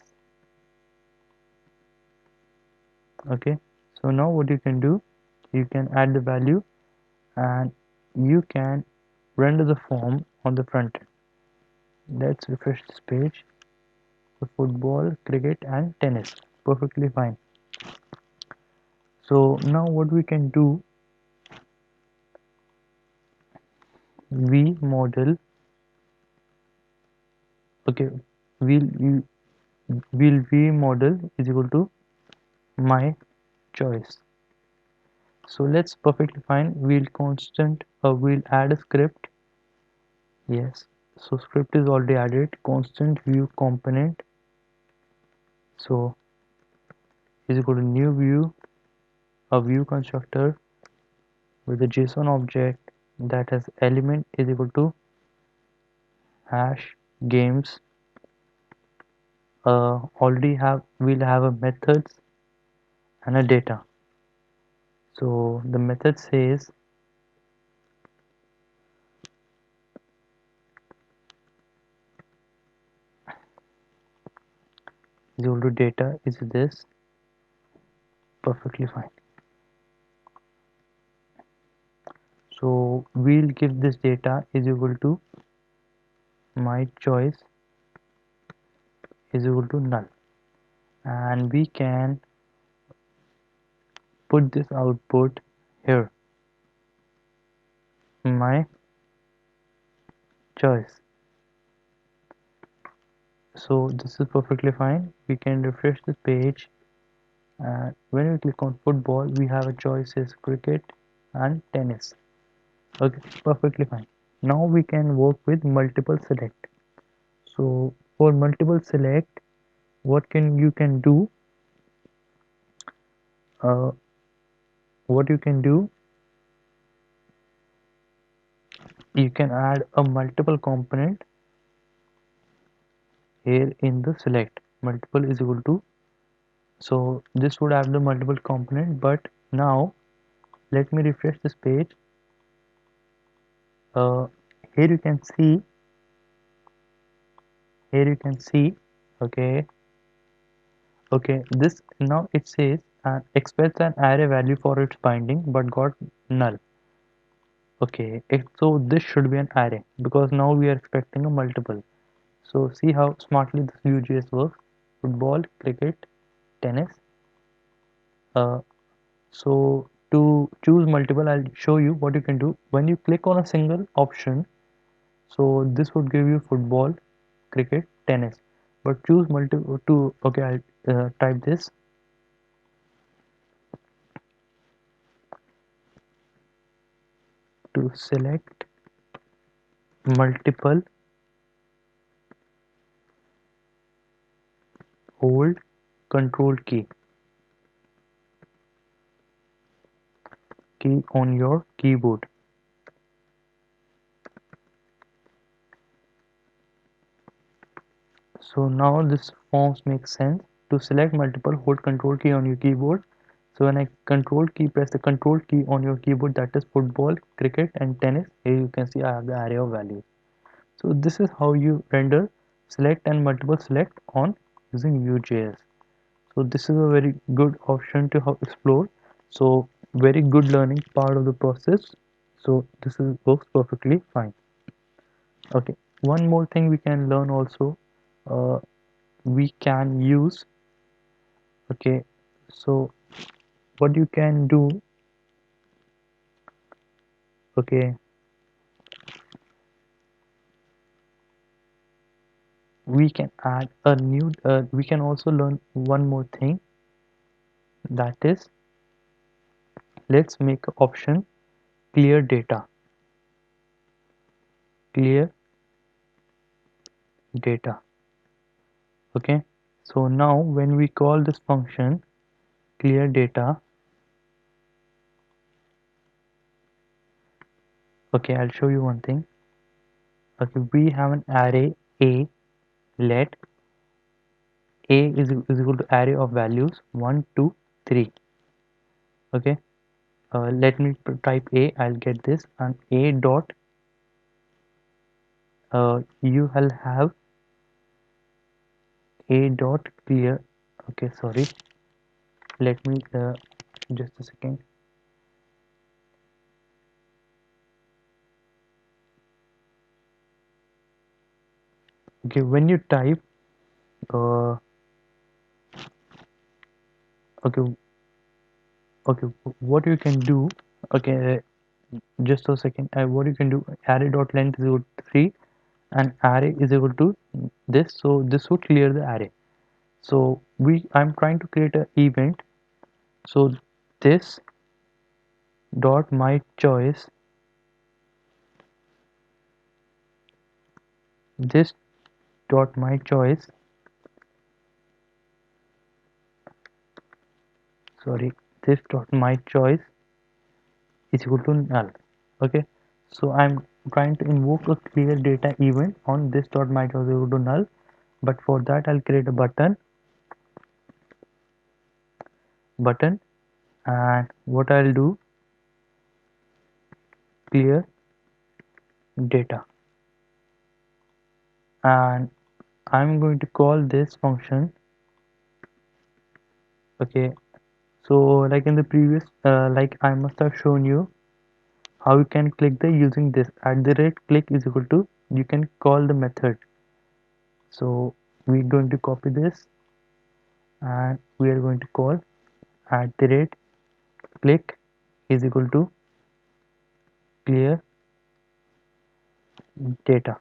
Okay, so now what you can do, you can add the value, and you can render the form on the front end. Let's refresh this page. The football, cricket, and tennis, perfectly fine. So now what we can do, v model. Okay, wheel wheel v model is equal to my choice. So let's perfectly fine. We'll constant we'll add a script. Yes, so script is already added. Constant view component, so is equal to new view, a view constructor with a JSON object that has element is equal to hash games. Already have we'll have a methods and a data. So the method says is equal to data is this. Perfectly fine. So we'll give this data is equal to my choice is equal to null, and we can put this output here, my choice. So this is perfectly fine. We can refresh the page, and when we click on football we have a choice is cricket and tennis. Okay, perfectly fine. Now we can work with multiple select. So for multiple select, what can you can do, uh, what you can do, you can add a multiple component here in the select. Multiple is equal to, so this would have the multiple component, but now let me refresh this page. uh, Here you can see, here you can see, okay, okay, this now it says expects an array value for its binding but got null. Okay, so this should be an array because now we are expecting a multiple. So see how smartly this Vue.js works. Football, cricket, tennis. uh, so to choose multiple, I'll show you what you can do. When you click on a single option, so this would give you football, cricket, tennis, but choose multiple to, okay, I'll type this to select multiple, hold control key on your keyboard. So now this forms makes sense. To select multiple, hold control key on your keyboard. So when I control key, press the control key on your keyboard, that is football, cricket and tennis. Here you can see I have the array of values. So this is how you render select and multiple select on using Vue.js. So this is a very good option to explore. So very good learning part of the process. So this is works perfectly fine. Okay, one more thing we can learn also. Uh, we can use, okay, so what you can do, okay, we can add a new we can also learn one more thing, that is, let's make an option clear data. Clear data. Okay, so now when we call this function clear data, okay, I'll show you one thing. Okay, we have an array a, let a is equal to array of values 1 2 3. Okay, let me type a, I'll get this, and a dot you will have a dot clear. Okay, sorry, let me just a second. Okay, when you type uh, okay, okay, what you can do, okay, just a second, what you can do, array dot length is equal to 3, and array is equal to this, so this would clear the array. So I'm trying to create an event, so this dot my choice, this dot my choice, sorry, this dot my choice is equal to null. Okay, so I'm trying to invoke a clear data event on this dot my choice is equal to null, but for that I'll create a button, and what I'll do, clear data, and I'm going to call this function. Okay, so like in the previous like I must have shown you how you can click the using this at the rate click is equal to, you can call the method. So we're going to copy this and we are going to call at the rate click is equal to clear data.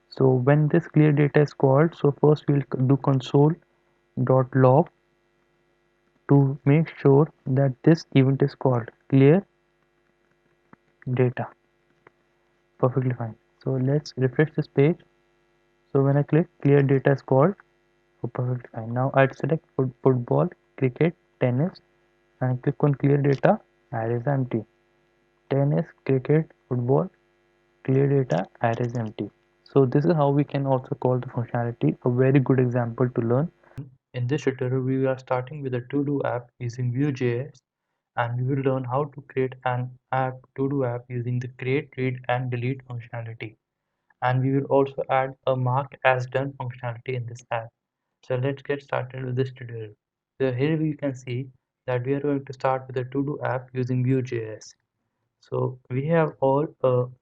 So when this clear data is called, so first we'll do console.log to make sure that this event is called clear data. Perfectly fine. So let's refresh this page. So when I click clear data is called, so perfectly fine. Now I'd select football, cricket, tennis, and click on clear data, array is empty. Tennis, cricket, football, clear data, array is empty. So this is how we can also call the functionality, a very good example to learn. In this tutorial, we are starting with a to-do app using Vue.js, and we will learn how to create an app to-do app using the create, read, and delete functionality. And we will also add a mark as done functionality in this app. So let's get started with this tutorial. So here we can see that we are going to start with a to-do app using Vue.js. So we have all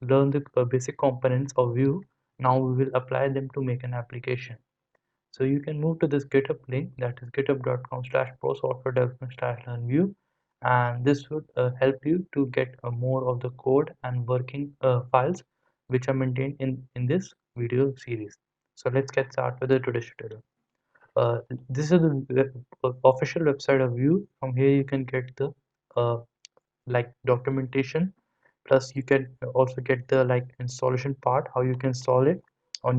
learned the basic components of Vue. Now we will apply them to make an application. So you can move to this GitHub link, that is github.com/pro-software-development/learn Vue, and this would help you to get more of the code and working files which are maintained in this video series. So let's get started with the today's tutorial. This is the official website of Vue. From here you can get the uh, like documentation, plus you can also get the like installation part, how you can install it on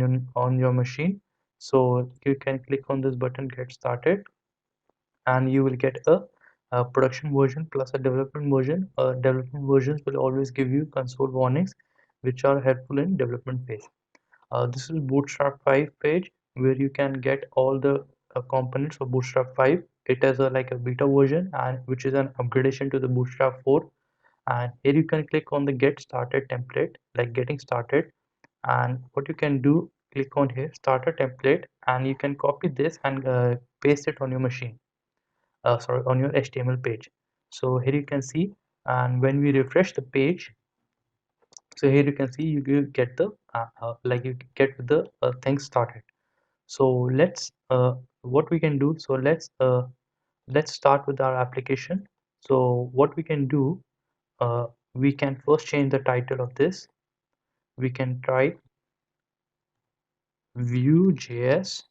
your machine. So you can click on this button, get started, and you will get a production version plus a development version. Development versions will always give you console warnings which are helpful in development phase. This is Bootstrap 5 page where you can get all the components of Bootstrap 5. It has a like a beta version, and which is an upgradation to the Bootstrap 4. And here you can click on the get started template, like getting started. And what you can do, click on here starter template, and you can copy this and paste it on your machine, sorry, on your HTML page. So here you can see, and when we refresh the page, so here you can see you get the like you get the things started. So let's what we can do, so let's start with our application. So what we can do, we can first change the title of this. We can try Vue.js.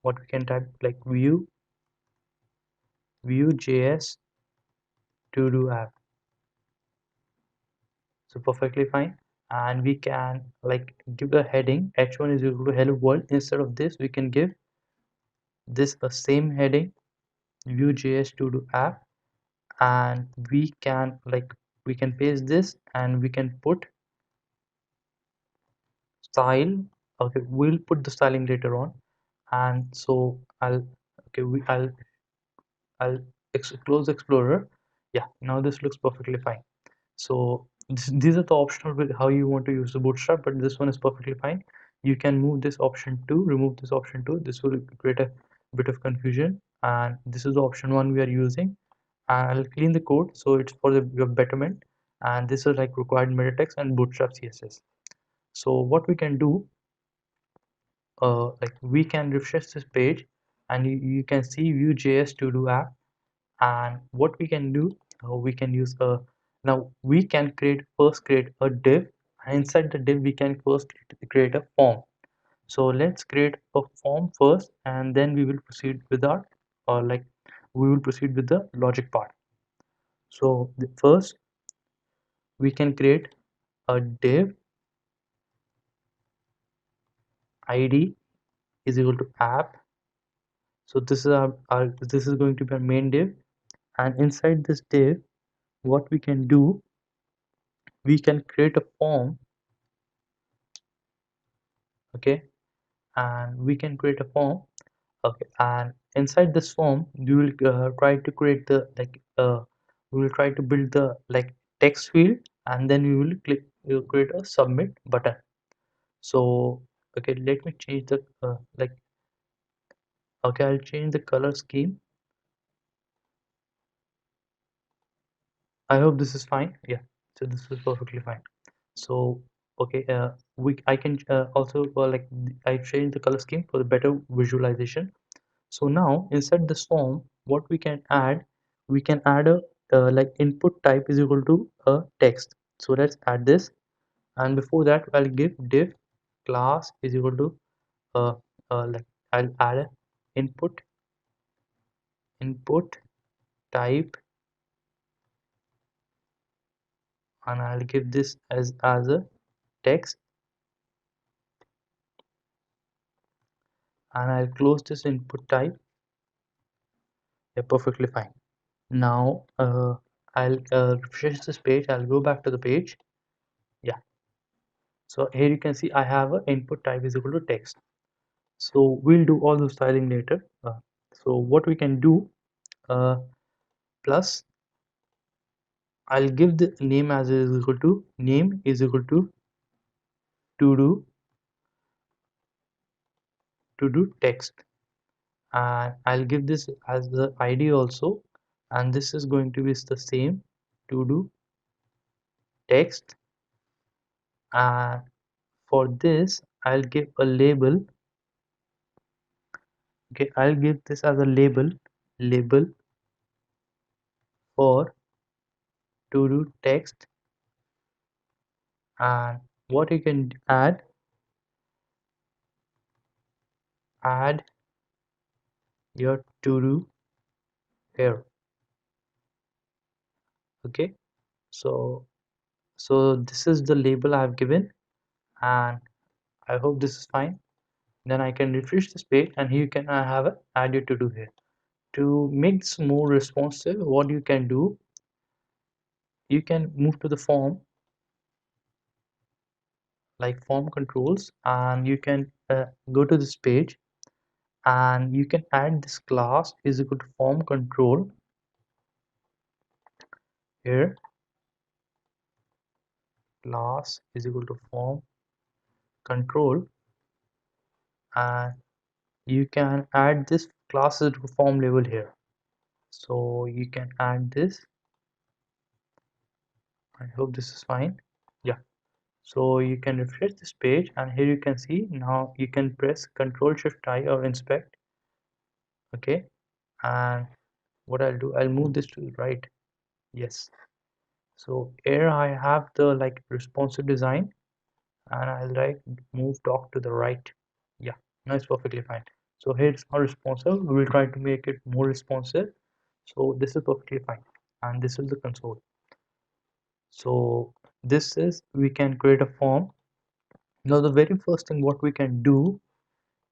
What we can type like Vue.js to do app. So perfectly fine. And we can like give a heading h1 is equal to hello world. Instead of this, we can give this a same heading, Vue.js to do app, and we can paste this and we can put style. Okay, we'll put the styling later on. And so I'll close Explorer. Yeah, now this looks perfectly fine. So these are the optional with how you want to use the Bootstrap, but this one is perfectly fine. You can move this option to remove this option to. This will create a bit of confusion, and this is the option one we are using. And I'll clean the code so it's for your betterment. And this is like required meta text and Bootstrap CSS. So what we can do, like we can refresh this page, and you can see Vue.js to do app. And what we can do, we can use a, now we can create a div, and inside the div we can first create a form. So let's create a form first, and then we will proceed with our we will proceed with the logic part. So first we can create a div id is equal to app. So this is our this is going to be our main div, and inside this div what we can do, we can create a form. Okay, and we can create a form. Okay, and inside this form we will try to create the we will try to build the text field, and then we will create a submit button. So okay, let me change the okay, I'll change the color scheme. I hope this is fine. Yeah, so this is perfectly fine. So okay, I can also I change the color scheme for the better visualization. So now inside this form, what we can add a input type is equal to a text. So let's add this, and before that I'll give div class is equal to uh, I'll add a input input type, and I'll give this as a text, and I'll close this input type. Yeah, perfectly fine. Now I'll refresh this page. I'll go back to the page. Yeah, so here you can see I have an input type is equal to text. So we'll do all the styling later. So what we can do, uh, plus I'll give the name as is equal to name is equal to do text, and I'll give this as the ID also, and this is going to be the same to do text. And for this I'll give a label. Okay, I'll give this as a label for to do text. And what you can add your to do here. Okay, so this is the label I have given, and I hope this is fine. Then I can refresh this page, and here you can have a add your to do here. To make this more responsive, what you can do, you can move to the form, like form controls, and you can go to this page, and you can add this class is equal to form control here. Class is equal to form control, and you can add this class to form label here. So you can add this. I hope this is fine. Yeah, so you can refresh this page, and here you can see now you can press Ctrl Shift I or inspect. Okay, and what I'll do, I'll move this to the right. Yes, so here I have the responsive design, and I'll move dock to the right. Yeah, now it's perfectly fine. So here it's not responsive, we will try to make it more responsive. So this is perfectly fine, and this is the console. So this is, we can create a form. Now the very first thing what we can do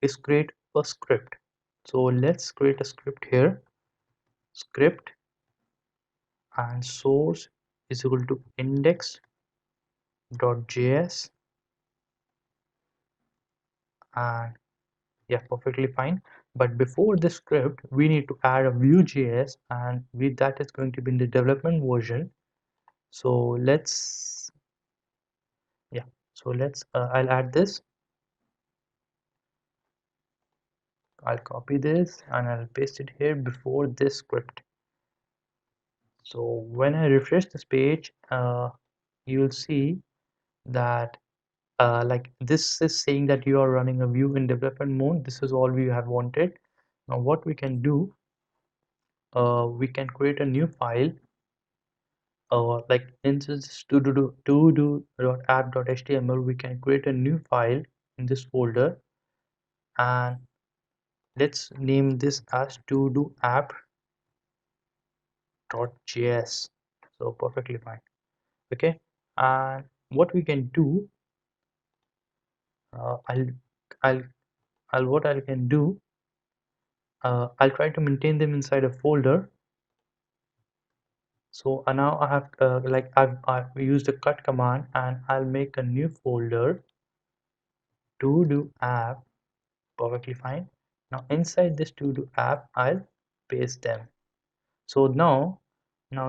is create a script. So let's create a script here. Script, and source is equal to index.js, and yeah, perfectly fine. But before this script we need to add a Vue.js, and with that is going to be in the development version. So let's, yeah, so let's I'll add this. I'll copy this and I'll paste it here before this script. So when I refresh this page, you will see that this is saying that you are running a Vue in development mode. This is all we have wanted. Now what we can do, we can create a new file, like in this to do app.html, we can create a new file in this folder, and let's name this as to do app.js. So perfectly fine. Okay, and what we can do, uh, I'll I'll what I can do, I'll try to maintain them inside a folder. So now I have like I've used the cut command, and I'll make a new folder to do app. Perfectly fine. Now inside this to do app, I'll paste them. So now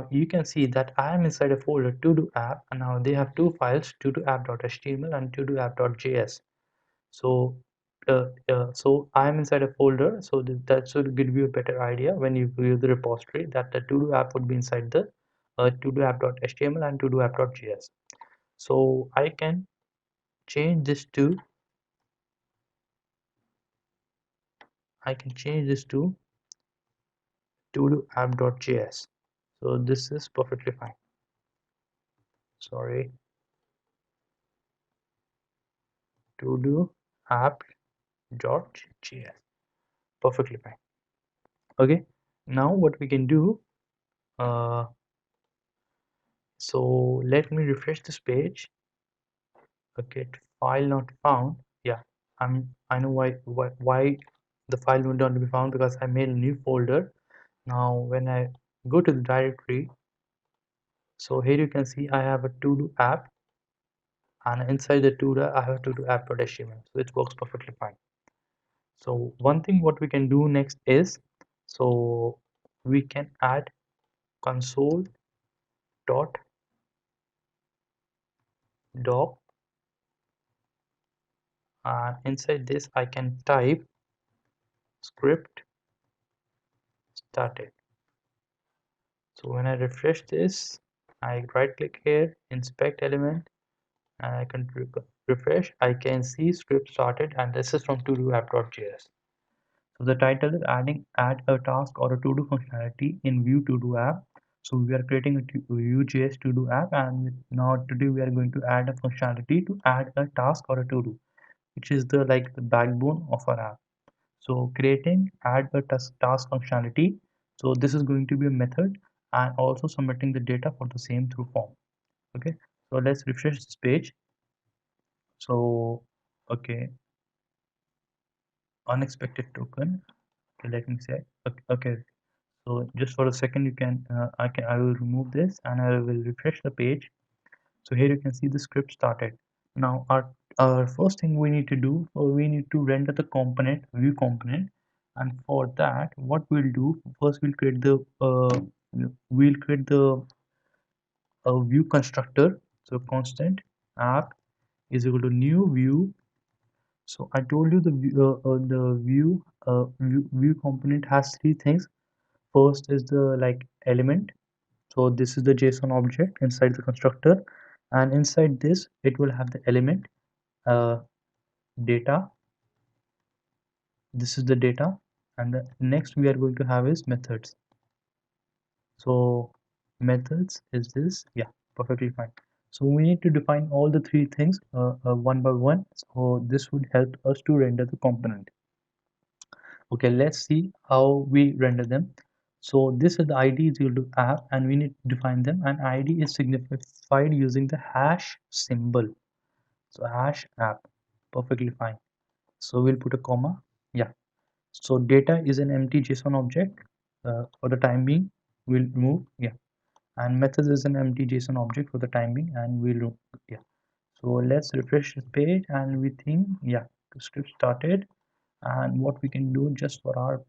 you can see that I am inside a folder to do app, and now they have two files, to do app.html and to do app.js. So so I am inside a folder, so that should give you a better idea when you view the repository, that the to do app would be inside the to do app.html and to do app.js. So I can change this to to do app.js. So this is perfectly fine. Sorry, to do app.js. Perfectly fine. Okay, now what we can do, uh, so let me refresh this page. Okay, file not found. Yeah, I know why the file would not be found, because I made a new folder. Now when I go to the directory, so here you can see I have a to do app, and inside the to do I have to do app.html, so it works perfectly fine. So one thing what we can do next is, so we can add console dot doc, and inside this I can type script started. So when I refresh this, I right click here, inspect element, and I can refresh. I can see script started, and this is from to do app.js. So the title is add a task or a to do functionality in Vue to do app. So we are creating a Vue.js to do app, and now today we are going to add a functionality to add a task or a to do, which is the like the backbone of our app. So creating add a task functionality. So this is going to be a method, and also submitting the data for the same through form. Okay, so let's refresh this page. So okay, unexpected token. Okay, let me say okay. So just for a second, you can I will remove this, and I will refresh the page. So here you can see the script started. Now our first thing we need to do, we need to render the component, view component, and for that what we'll do, first we'll create the view constructor. So constant app is equal to new view. So I told you the view component has three things. First is the like element. So this is the JSON object inside the constructor, and inside this it will have the element data. This is the data, and the next we are going to have is methods. So methods is this, yeah, perfectly fine. So we need to define all the three things one by one. So this would help us to render the component. Okay, let's see how we render them. So this is the ID is equal to app, and we need to define them, and ID is signified using the hash symbol. So hash app, perfectly fine. So we'll put a comma. Yeah. So data is an empty JSON object. For the time being, we'll remove. Yeah. And methods is an empty JSON object for the time being, and we'll remove. Yeah. So let's refresh this page, and we think, yeah, the script started. And what we can do just for our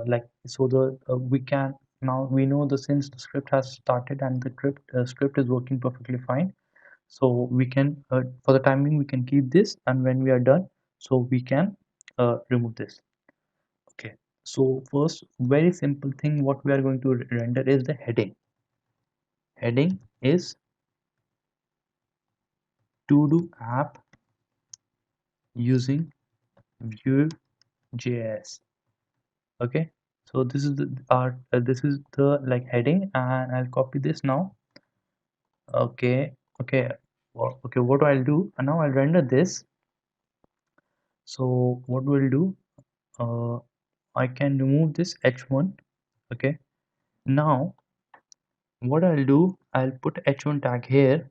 like, so the we can, now we know the since the script has started and the script is working perfectly fine. So we can for the time being we can keep this, and when we are done, so we can remove this. Okay, so first very simple thing what we are going to render is the heading. Heading is to do app using Vue.js. Okay, so this is the like heading, and I'll copy this now, Okay, okay, okay. What I'll do now, I'll render this. So what we'll do, I can remove this h1. Okay, now what I'll do, I'll put h1 tag here,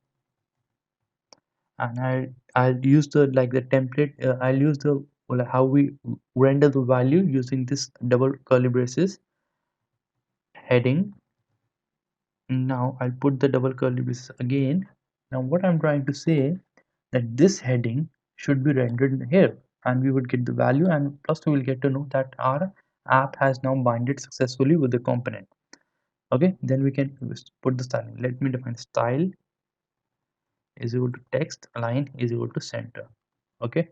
and I'll use the the template. I'll use the how we render the value using this double curly braces heading. Now I'll put the double curly braces again. Now what I'm trying to say, that this heading should be rendered here, and we would get the value, and plus we will get to know that our app has now binded successfully with the component. Okay, then we can put the styling. Let me define style is equal to text align is equal to center. Okay,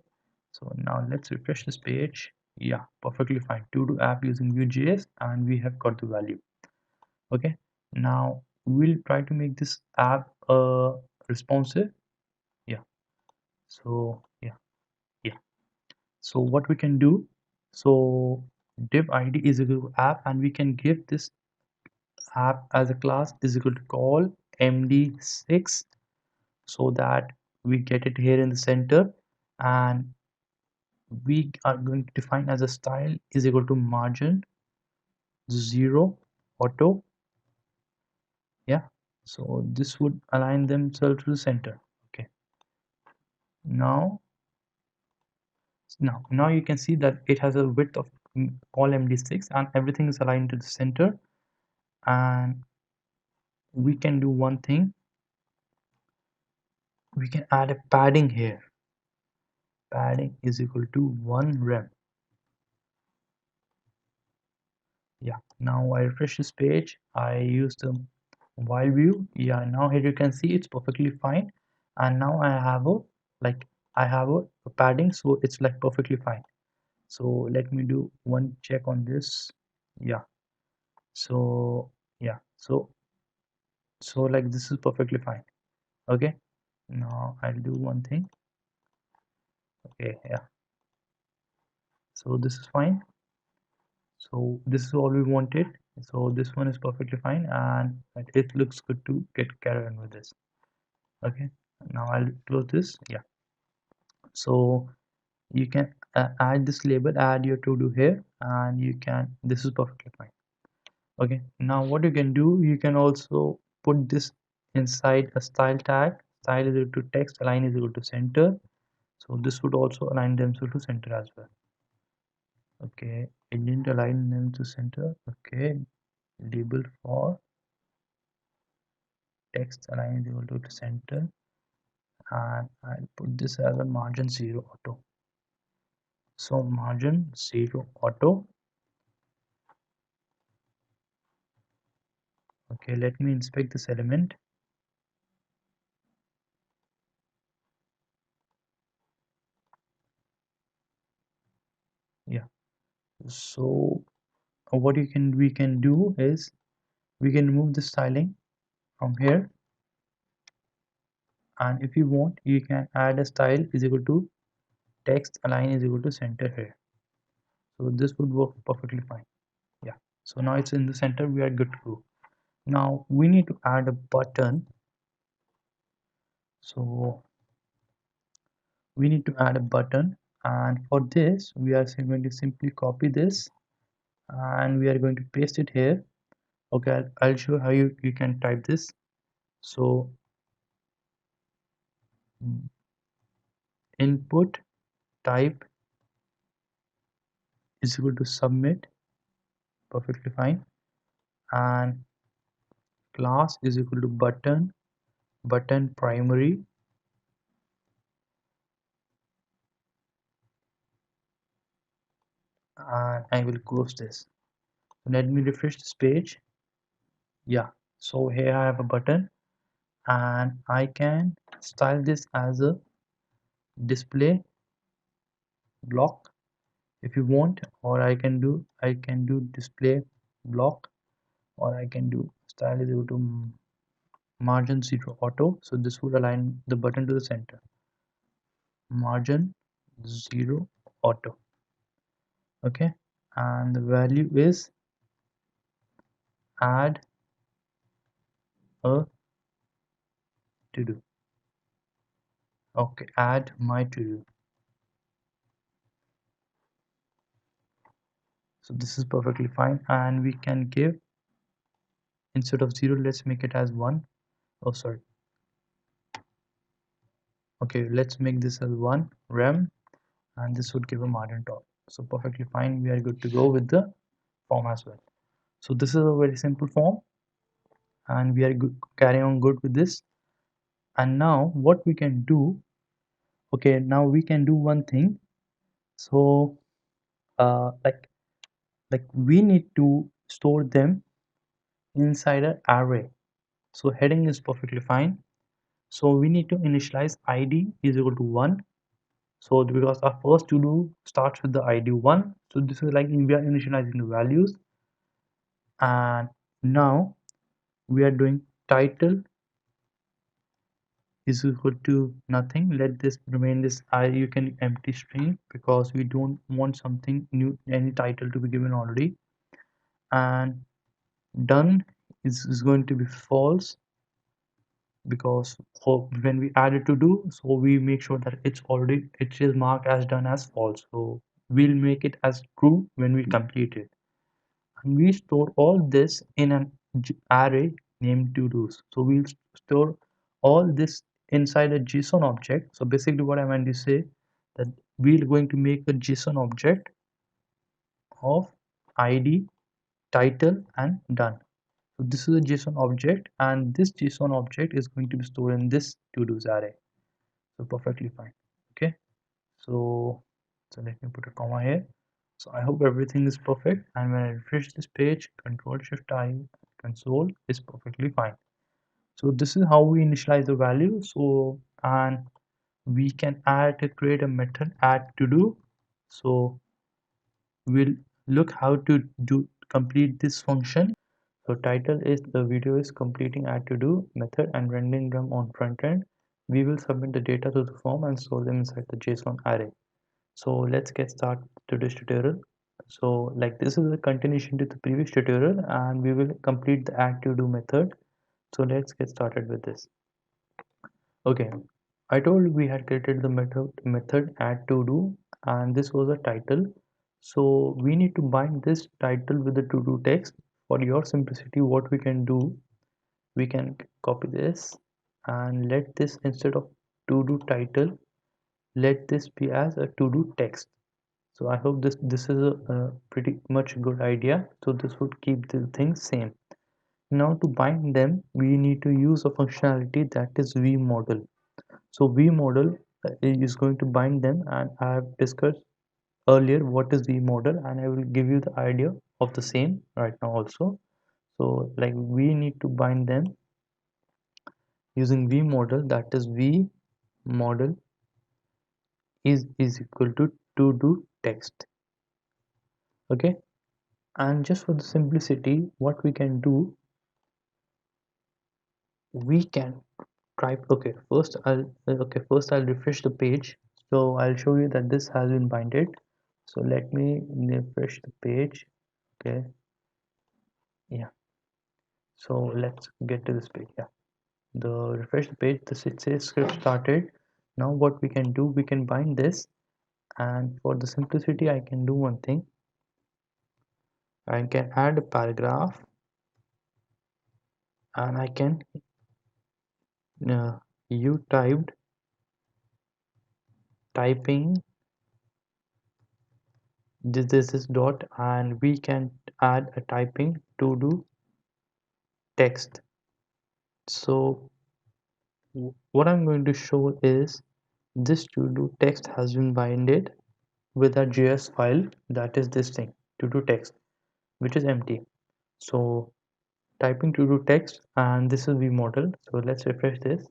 so now let's refresh this page. Yeah, perfectly fine. To do app using Vue.js, and we have got the value. Okay, now we'll try to make this app responsive. Yeah, so yeah, so what we can do, so div id is equal to app, and we can give this app as a class is equal to call md6, so that we get it here in the center, and we are going to define as a style is equal to margin 0 auto. Yeah, so this would align themselves to the center. Okay, now now you can see that it has a width of all md6, and everything is aligned to the center. And we can do one thing, we can add a padding here. Padding is equal to 1 rem. Yeah, now I refresh this page, I use the while view. Yeah, now here you can see it's perfectly fine, and now I have a I have a padding, so it's like perfectly fine. So let me do one check on this. Yeah, so yeah, so like this is perfectly fine. Okay, now I'll do one thing. Okay, yeah, so this is fine. So this is all we wanted. So this one is perfectly fine, and it looks good to get carried on with this. Okay, now I'll close this. Yeah, so you can add this label, add your to do here, and you can, this is perfectly fine. Okay, now what you can do, you can also put this inside a style tag. Style is equal to text, align is equal to center, so this would also align themselves to center as well. Okay, it didn't align them to center. Okay, label for text align is equal to center, and I'll put this as a margin 0 auto. So margin 0 auto. Okay, let me inspect this element. Yeah, so what we can do is we can remove the styling from here, and if you want you can add a style is equal to text align is equal to center here, so this would work perfectly fine. Yeah, so now it's in the center, we are good to go. Now we need to add a button, so we need to add a button, and for this we are going to simply copy this, and we are going to paste it here. Okay, I'll show how you can type this. So input type is equal to submit, perfectly fine, and class is equal to button primary, and I will close this. Let me refresh this page. Yeah, so here I have a button, and I can style this as a display block if you want, or I can do display block, or I can do style is equal to margin 0 auto, so this would align the button to the center. Margin 0 auto. Okay, and the value is add a to do. Okay, add my to do. So this is perfectly fine, and we can give, instead of 0, let's make it as 1. Oh, sorry. Okay, let's make this as 1 rem, and this would give a margin top. So perfectly fine, we are good to go with the form as well. So this is a very simple form, and we are good, carrying on good with this. And now what we can do, okay, now we can do one thing. So like we need to store them inside an array. So heading is perfectly fine. So we need to initialize id is equal to 1. So because our first to do starts with the id 1, so this is like we are initializing the values. And now we are doing title is equal to nothing. Let this remain this you can empty string, because we don't want something new, any title to be given already. And done is going to be false, because for when we add it to do, so we make sure that it is marked as done as false. So we'll make it as true when we complete it. And we store all this in an array named to do's. So we'll store all this inside a JSON object. So basically what I meant to say, that we're going to make a JSON object of id, title, and done. So this is a JSON object, and this JSON object is going to be stored in this to-dos array. So perfectly fine. Okay, so let me put a comma here. So I hope everything is perfect, and when I refresh this page, Control Shift I, console is perfectly fine. So this is how we initialize the value. So and we can create a method add to do. So we'll look how to do complete this function. So title is the video is completing add to do method and rendering them on front end. We will submit the data to the form and store them inside the JSON array. So let's get started to this tutorial. So like this is a continuation to the previous tutorial, and we will complete the add to do method. So let's get started with this. Okay, I told we had created the method add to do, and this was a title. So we need to bind this title with the to do text. For your simplicity, what we can do, we can copy this and let this, instead of to do title, let this be as a to do text. So I hope this is a pretty much good idea. So this would keep the things same. Now to bind them, we need to use a functionality that is vModel. So vModel is going to bind them, and I have discussed earlier what is vModel, and I will give you the idea of the same right now also. So like we need to bind them using vModel, that is vModel is equal to do text. Okay, and just for the simplicity, what we can do, we can type, okay, first I'll refresh the page. So I'll show you that this has been binded. So let me refresh the page. Okay, yeah, so let's get to this page. Yeah, the refresh the page, this it says script started. Now what we can do, we can bind this, and for the simplicity I can do one thing. I can add a paragraph, and I can you typing this is dot, and we can add a typing to do text. So what I'm going to show is this to do text has been binded with a JS file, that is this thing to do text, which is empty. So typing to do text, and this is vModel. So let's refresh this,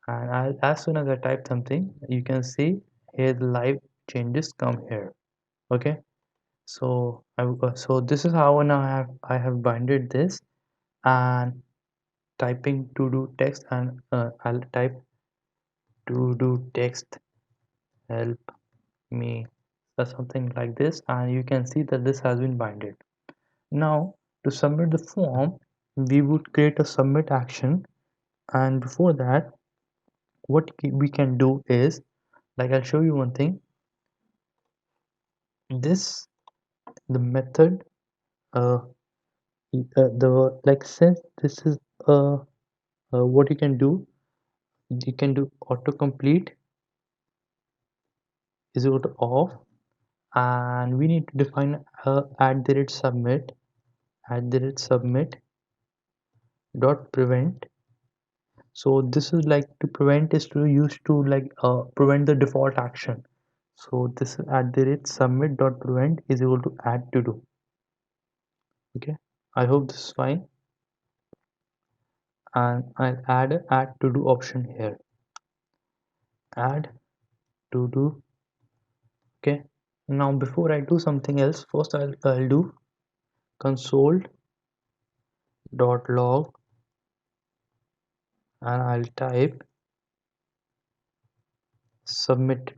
and as soon as I type something, you can see here the live changes come here. Okay, so so this is how now I have binded this, and typing to do text, and I'll type to do text help me or something like this, and you can see that this has been binded. Now to submit the form, we would create a submit action, And before that, what we can do is, like, I'll show you one thing. This, the method, uh, the like, since this is what you can do autocomplete is equal to off, and we need to define at the rate submit dot prevent. So this is like, to prevent is to use to like prevent the default action. So this is at the rate submit dot prevent is equal to add to do. Okay, I hope this is fine, and I'll add a add to do option here. Add to do. Okay, now before I do something else, first I'll do console dot log, and I'll type submit.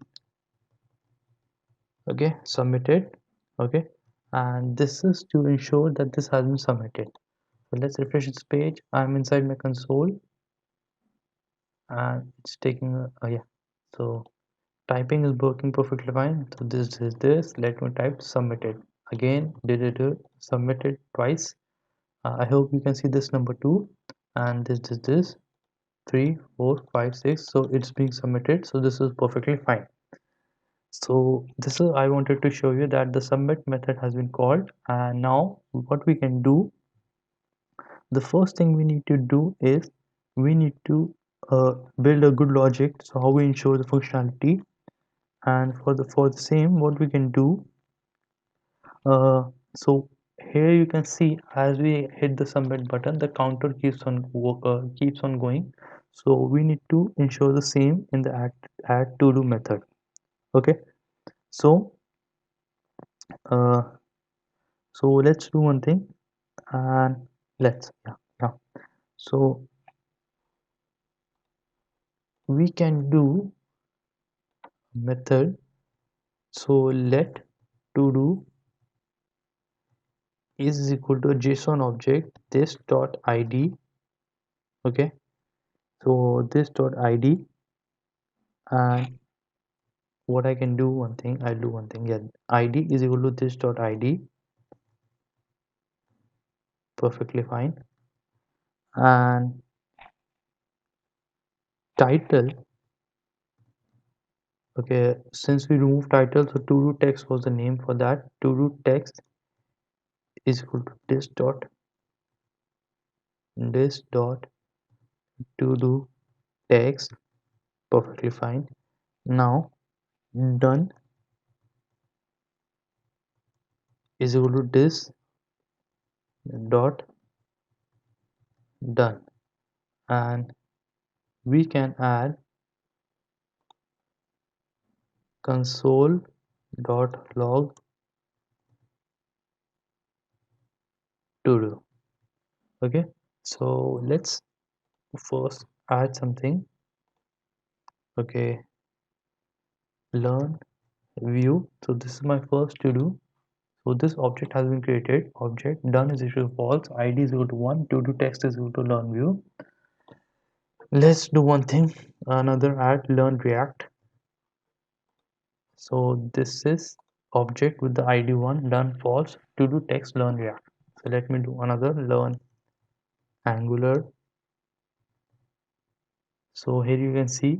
Okay, submitted. Okay, and this is to ensure that this has been submitted. So let's refresh this page. I'm inside my console, and it's taking yeah, so typing is working perfectly fine. So this is this. Let me type submitted again. Did it do submitted twice? I hope you can see this number 2, and this 3 4 5 6. So it's being submitted, so this is perfectly fine. So this is, I wanted to show you that the submit method has been called, and now what we can do, the first thing we need to do is we need to build a good logic. So how we ensure the functionality, and for the same, what we can do, so here you can see, as we hit the submit button, the counter keeps on going. So we need to ensure the same in the add to do method. Okay, so uh, so let's do one thing, and let's yeah. So we can do method. So let to do is equal to a JSON object this dot id. Okay, so this dot id, and what I can do one thing, I'll do one thing. Yeah, id is equal to this dot id, perfectly fine. And title, okay, since we removed title, so to do text was the name for that. To do text is equal to this dot to do text, perfectly fine. Now done is equal to this dot done, and we can add console dot log to do. Okay, so let's first add something. Okay, learn view. So this is my first to do. So this object has been created. Object done is equal to false, id is equal to 1, to do text is equal to learn view. Let's do one thing, another add learn react. So this is object with the id 1, done false, to do text learn react. So let me do another learn angular. So here you can see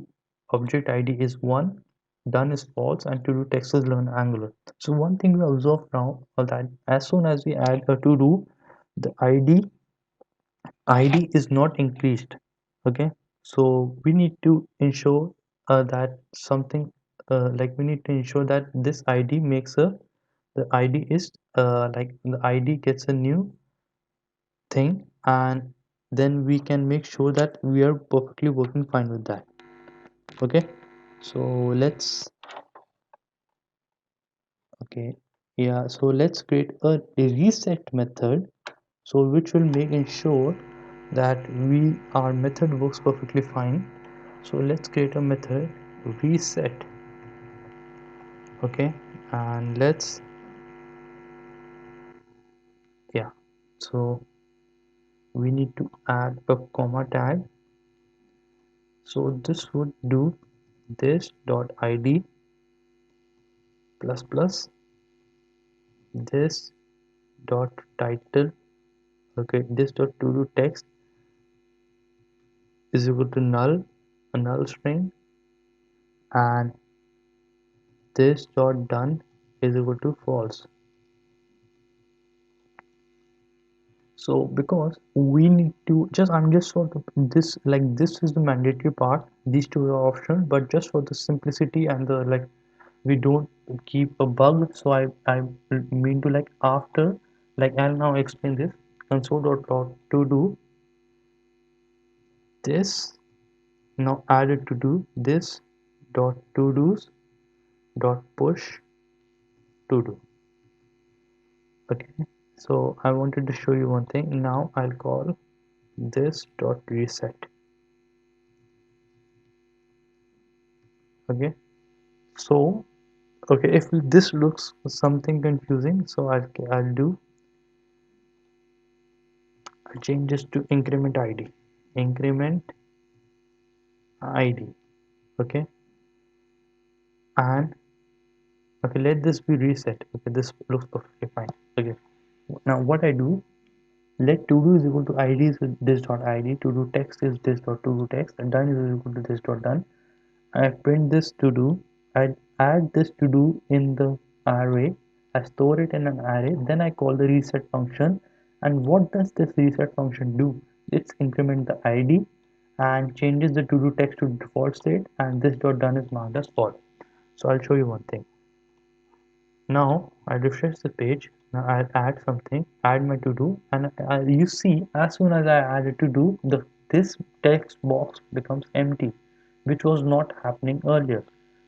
object id is 1, done is false, and to do text is learn angular. So one thing we observe now is that as soon as we add a to do, the id is not increased. Okay, so we need to ensure that something, like, we need to ensure that this id makes a, the id is like, the id gets a new thing, and then we can make sure that we are perfectly working fine with that. Okay, so let's, okay, yeah, so let's create a reset method, so which will make ensure that our method works perfectly fine. So let's create a method reset. Okay, and let's, yeah, so we need to add a comma tag. So this would do this dot id plus plus this dot title. Okay, this dot to do text is equal to null, a null string, and this dot done is equal to false. So because we need to just, I'm just sort of this, like this is the mandatory part, these two are optional, but just for the simplicity and the like we don't keep a bug, so I mean to like after, like I'll now explain this. Console dot to do this, now added to do this dot to do's dot push to do. Okay, so I wanted to show you one thing. Now I'll call this dot reset. Okay, so okay, if this looks something confusing, so I'll change this to increment id, increment id. Okay, and okay, let this be reset. Okay, this looks perfectly fine. Okay, now what I do, let to do is equal to id is this dot id, to do text is this dot to do text, and done is equal to this dot done. I print this to do, I add this to do in the array, I store it in an array, then I call the reset function. And what does this reset function do? It's increment the id and changes the to do text to default state, and this dot done is marked as false. So I'll show you one thing. Now I refresh the page. Now I'll add something, add my to do, and you see as soon as I add a to do, this text box becomes empty, which was not happening earlier.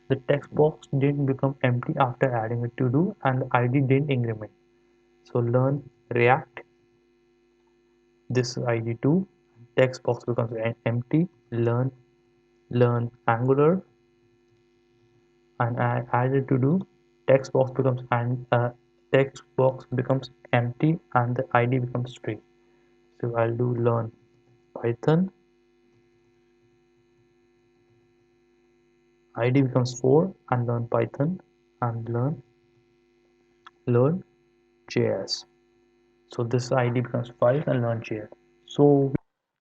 The text box didn't become empty after adding a to do, and the ID didn't increment. So learn React. This is ID2. Text box becomes empty. Learn Angular, and I added to do, text box becomes text box becomes empty and the id becomes string. So I'll do learn Python, id becomes 4, and learn Python, and learn JS. So this id becomes 5 and learn JS. So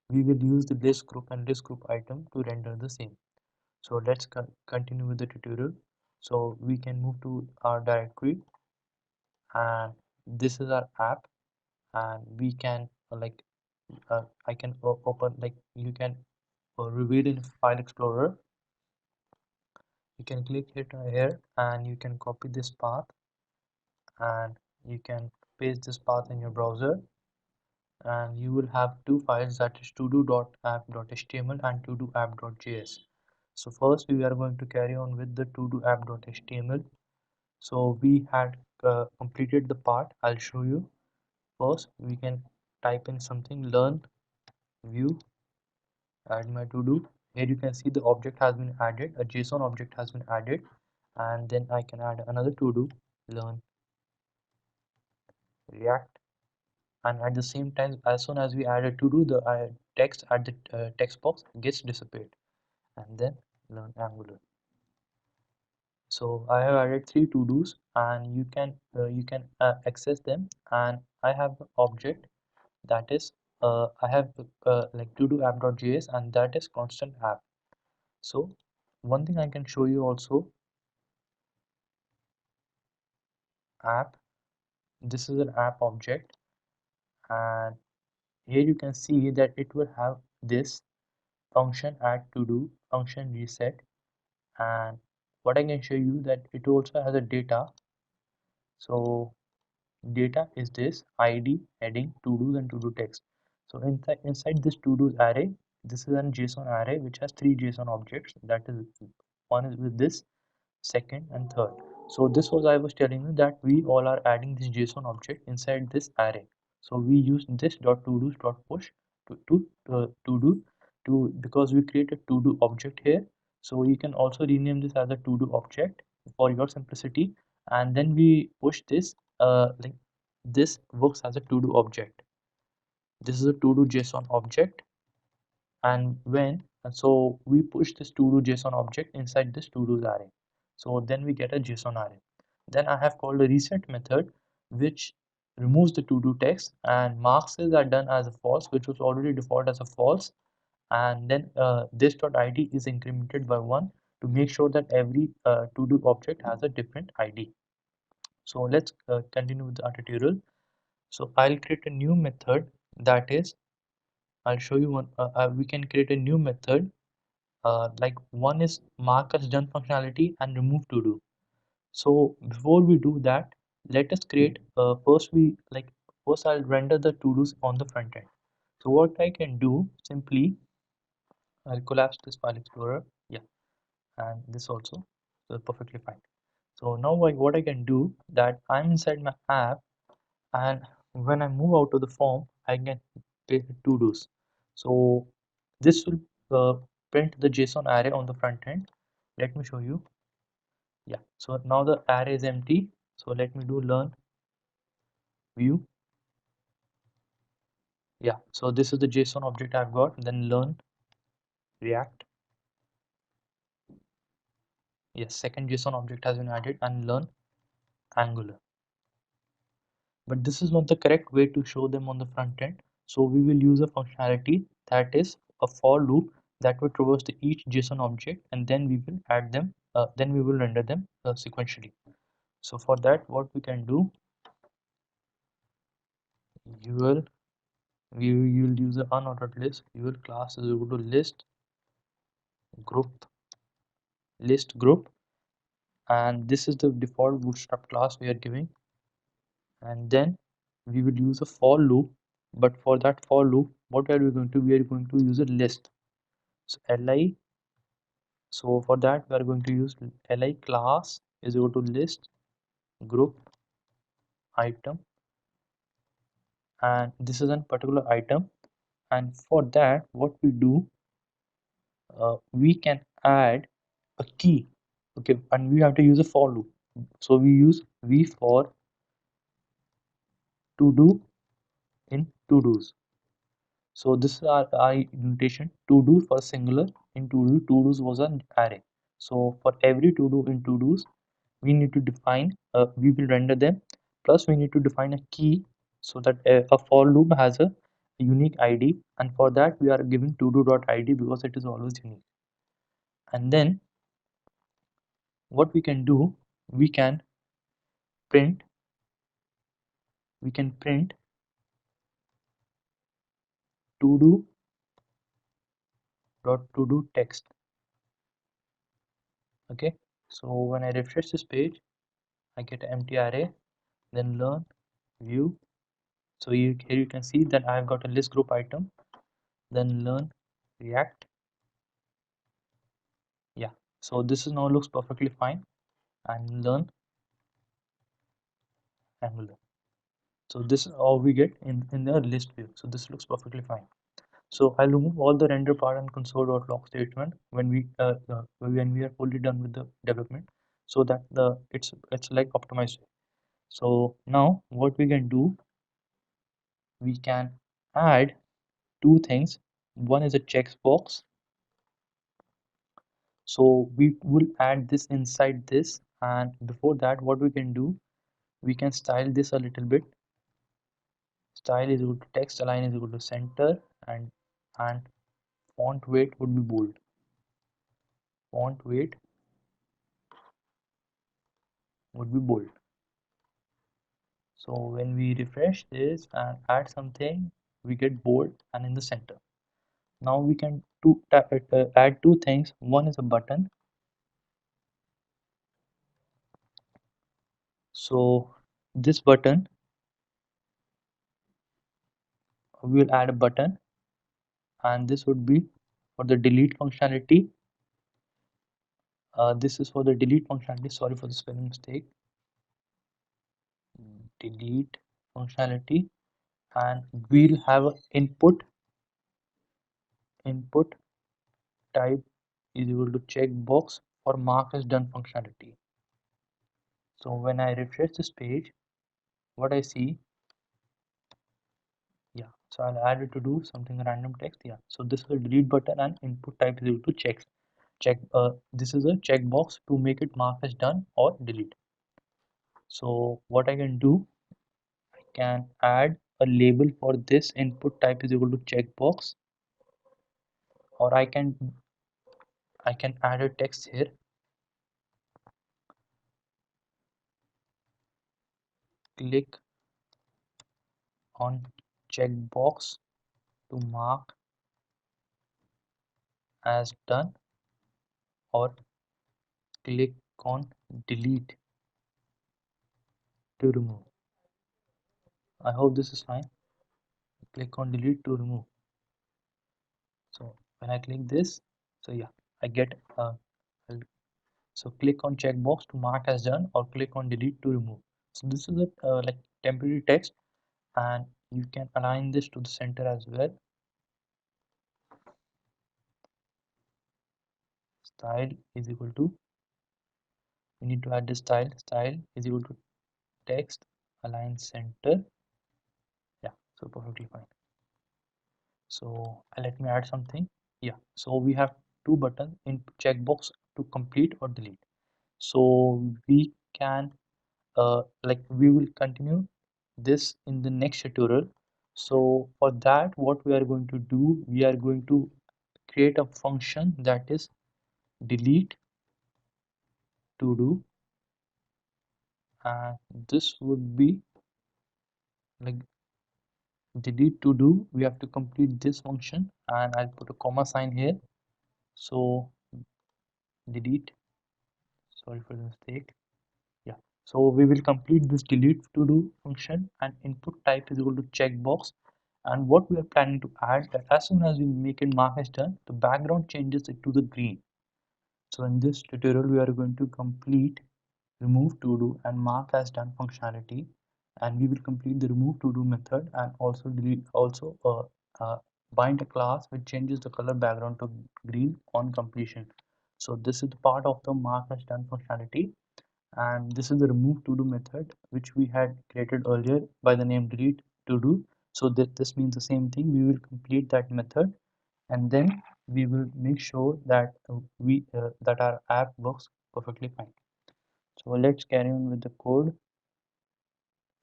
we will use the list group and list group item to render the same. So let's continue with the tutorial. So we can move to our directory, and this is our app, and we can I can open, like you can reveal in File Explorer. You can click it here and you can copy this path, and you can paste this path in your browser, and you will have two files, that is todo.app.html and todo.app.js. So first we are going to carry on with the todo.app.html. So we had completed the part. I'll show you. First we can type in something, learn view, add my to do. Here you can see the object has been added, a JSON object has been added, and then I can add another to do, learn React, and at the same time, as soon as we add a to do, the text at the text box gets disappeared, and then learn Angular. So I have added three to dos, and you can access them, and I have the object, that is I have like to do app.js, and that is constant app. So one thing I can show you also, app, this is an app object, and here you can see that it will have this function add to do, function reset, and what I can show you that it also has a data. So data is this id, heading, to do's, and to do text. So inside this to do's array, this is a JSON array which has three JSON objects, that is, one is with this, second, and third. So this was, I was telling you that we all are adding this JSON object inside this array. So we use this dot to do dot push to do to, because we create a to do object here. So you can also rename this as a to do object for your simplicity, and then we push this like this works as a to do object. This is a to do JSON object, and when And so we push this to do JSON object inside this to do's array. So then we get a JSON array. Then I have called a reset method which removes the to do text and marks it are done as a false, which was already default as a false. And then this.id is incremented by 1 to make sure that every to do object has a different ID. So let's continue with our tutorial. So I'll create a new method, that is, I'll show you one. We can create a new method. Like one is mark as done functionality and remove to do. So before we do that, let us create first I'll render the to dos on the front end. So what I can do, simply I'll collapse this file explorer, yeah, and this also, so perfectly fine. So now what I can do, that I'm inside my app, and when I move out to the form, I can pay to dos. So this will print the JSON array on the front end. Let me show you. Yeah, so now the array is empty. So let me do learn view. Yeah, so this is the JSON object I've got. Then learn React. Yes, second JSON object has been added, and learn Angular. But this is not the correct way to show them on the front end. So we will use a functionality, that is a for loop that will traverse the each JSON object, and then we will add them, then we will render them sequentially. So for that, what we can do, you will use an unordered list. Your class is equal to group list group, and this is the default bootstrap class we are giving. And then we will use a for loop, but for that for loop, what are we going to, we are going to use a list. So li, so for that we are going to use li class is equal to list group item, and this is a particular item. And for that, what we do, we can add a key, okay, and we have to use a for loop. So we use v for to do in to do's. So this is our notation. To do for singular, in to do's was an array. So for every to do in to do's, we need to define, we will render them, plus we need to define a key, so that a for loop has a unique ID, and for that we are giving to do.id because it is always unique. And then what we can do, we can print to do dot to do text. Okay, so when I refresh this page, I get an empty array. Then learn view. So here you can see that I've got a list group item. Then learn React. Yeah, so this is now looks perfectly fine. And learn Angular. So this is all we get in the list view. So this looks perfectly fine. So I'll remove all the render part and console.log statement when we are fully done with the development, so that it's like optimized. So now what we can do, we can add two things. One is a checkbox. So we will add this inside this, and before that, what we can do, we can style this a little bit. Style is equal to text align is equal to center, and font weight would be bold. Font weight would be bold. So when we refresh this and add something, we get bold and in the center. Now we can add two things. One is a button. So this button, we will add a button, and this would be for the delete functionality. This is for the delete functionality. Sorry for the spelling mistake. Delete functionality, and we'll have a input type is equal to checkbox for mark as done functionality. So when I refresh this page, what I see, yeah, So I'll add it to do something random text. Yeah. So this is a delete button and input type is equal to checks. This is a checkbox to make it mark as done or delete. So what I can do, I can add a label for this input type is equal to checkbox, or I can add a text here. Click on checkbox to mark as done, or click on delete to remove. I hope this is fine. Click on delete to remove. So when I click this, so yeah, I get so click on checkbox to mark as done, or click on delete to remove. So this is a like temporary text, and you can align this to the center as well. Style is equal to, we need to add the style is equal to text align center. Yeah, so perfectly fine. So let me add something. Yeah, so we have two buttons in checkbox to complete or delete. So we can we will continue this in the next tutorial. So for that, what we are going to do, we are going to create a function that is delete to do, and this would be like delete to do. We have to complete this function, and I'll put a comma sign here. So delete, sorry for the mistake. Yeah, so we will complete this delete to do function, and input type is equal to checkbox. And what we are planning to add, that as soon as we make it mark as done, the background changes it to the green. So in this tutorial, we are going to complete remove to do and mark as done functionality, and we will complete the remove to do method, and also delete, also bind a class which changes the color background to green on completion. So this is the part of the mark as done functionality, and this is the remove to do method which we had created earlier by the name delete to do. So that this means the same thing. We will complete that method, and then we will make sure that that our app works perfectly fine. So let's carry on with the code.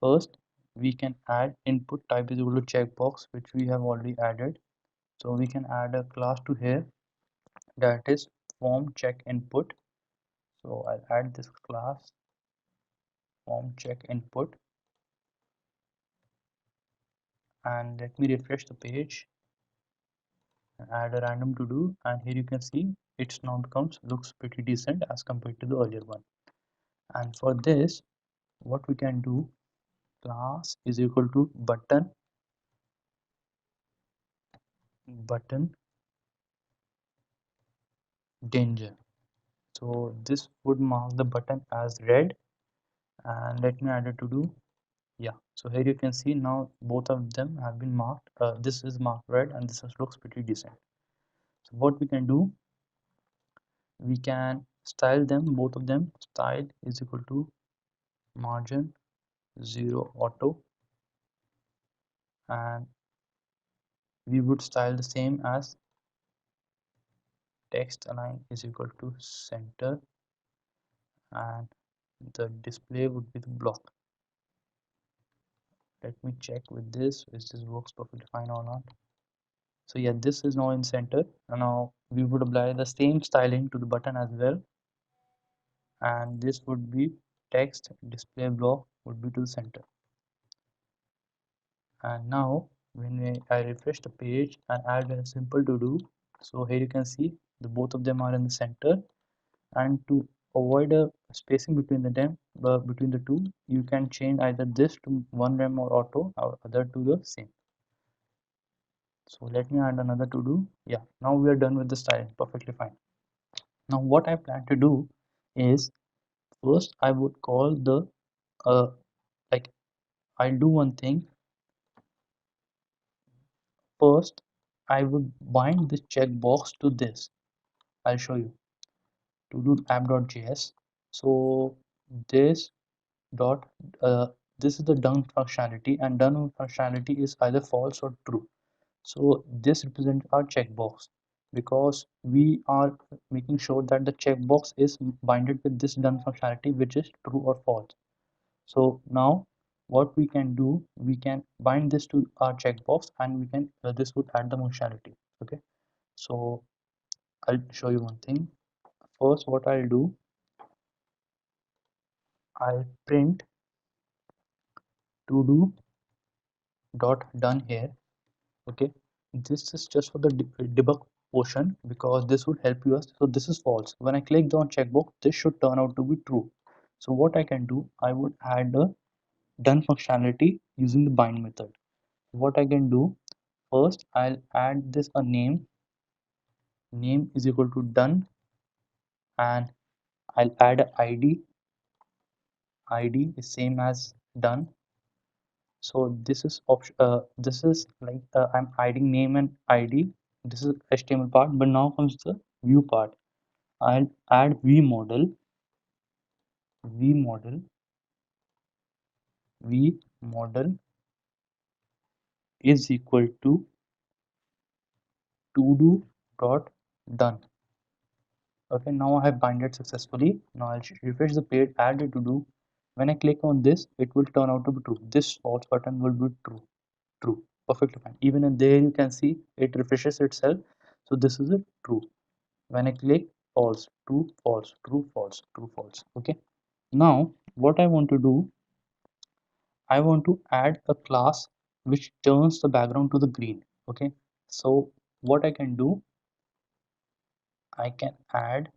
First, we can add input type is equal to checkbox, which we have already added. So we can add a class to here, that is form check input. So I'll add this class form check input, and let me refresh the page and add a random to do, and here you can see its now becomes looks pretty decent as compared to the earlier one. And for this, what we can do, class is equal to button danger. So this would mark the button as red, and let me add it to do. Yeah, so here you can see now both of them have been marked. This is marked red, and looks pretty decent. So what we can do, we can style them, both of them. Style is equal to margin 0 auto, and we would style the same as text align is equal to center, and the display would be the block. Let me check with this if this works perfectly fine or not. So yeah, this is now in center, and now we would apply the same styling to the button as well, and this would be text display block would be to the center. And now when I refresh the page and add a simple to do, so here you can see the both of them are in the center, and to avoid a spacing between between the two, you can change either this to one rem or auto, or other to the same. So let me add another to do. Yeah, now we are done with the style, perfectly fine. Now what I plan to do is, first I would call the uh, like I'll do one thing. First I would bind this checkbox to this. I'll show you, to do app.js. So this dot this is the done functionality, and done functionality is either false or true. So this represents our checkbox, because we are making sure that the checkbox is binded with this done functionality, which is true or false. So now what we can do, we can bind this to our checkbox, and we can this would add the functionality. Okay, so I'll show you one thing. First, what I'll do, I'll print to do dot done here. Okay, this is just for the debug portion, because this would help you. So this is false. When I click on checkbox, this should turn out to be true. So what I can do, I would add a done functionality using the bind method. What I can do, first I'll add this a name is equal to done, and I'll add a id is same as done. So this is like I'm adding name and id. This is HTML part, but now comes the view part. I'll add v model is equal to do dot done. Okay, now I have binded successfully. Now I'll refresh the page, add it to do. When I click on this, it will turn out to be true. This false button will be true, perfectly fine. Even in there you can see it refreshes itself. So this is a true. When I click false, true, false, true, false, true, false. Okay, now what I want to do, I want to add a class which turns the background to the green. Okay, so what I can do, I can add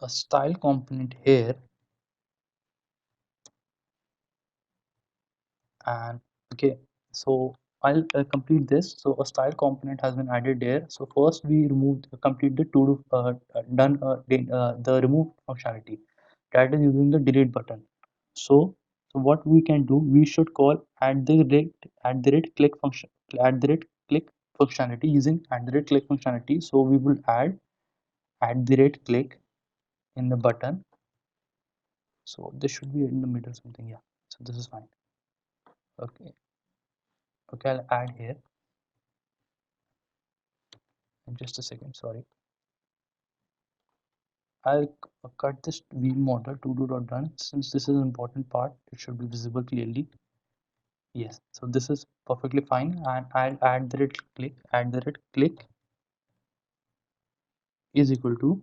a style component here, and okay, so I'll complete this. So a style component has been added there. So first we remove complete the to do done the remove functionality, that is using the delete button. So what we can do, we should call at the rate click function, at the rate click functionality, using at the rate click functionality. So we will add at the rate click in the button. So this should be in the middle something, yeah. So this is fine. Okay, okay, I'll add here in just a second, sorry. I'll cut this view model to do dot done, since this is an important part. It should be visible clearly. Yes, so this is perfectly fine, and I'll add the rate click. Add the rate click is equal to.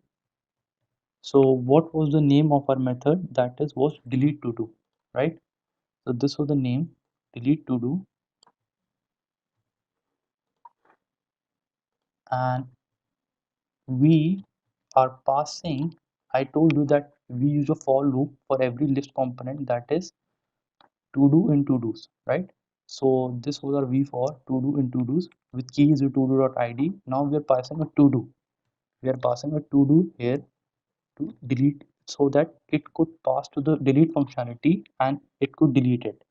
So what was the name of our method? That is was delete to do, right? So this was the name, delete to do, and we are passing. I told you that we use a for loop for every list component, that is to do in to do's, right? So this was our v for to do in to do's with key is to do.id. Now we are passing a to do. We are passing a to do here to delete, so that it could pass to the delete functionality and it could delete it.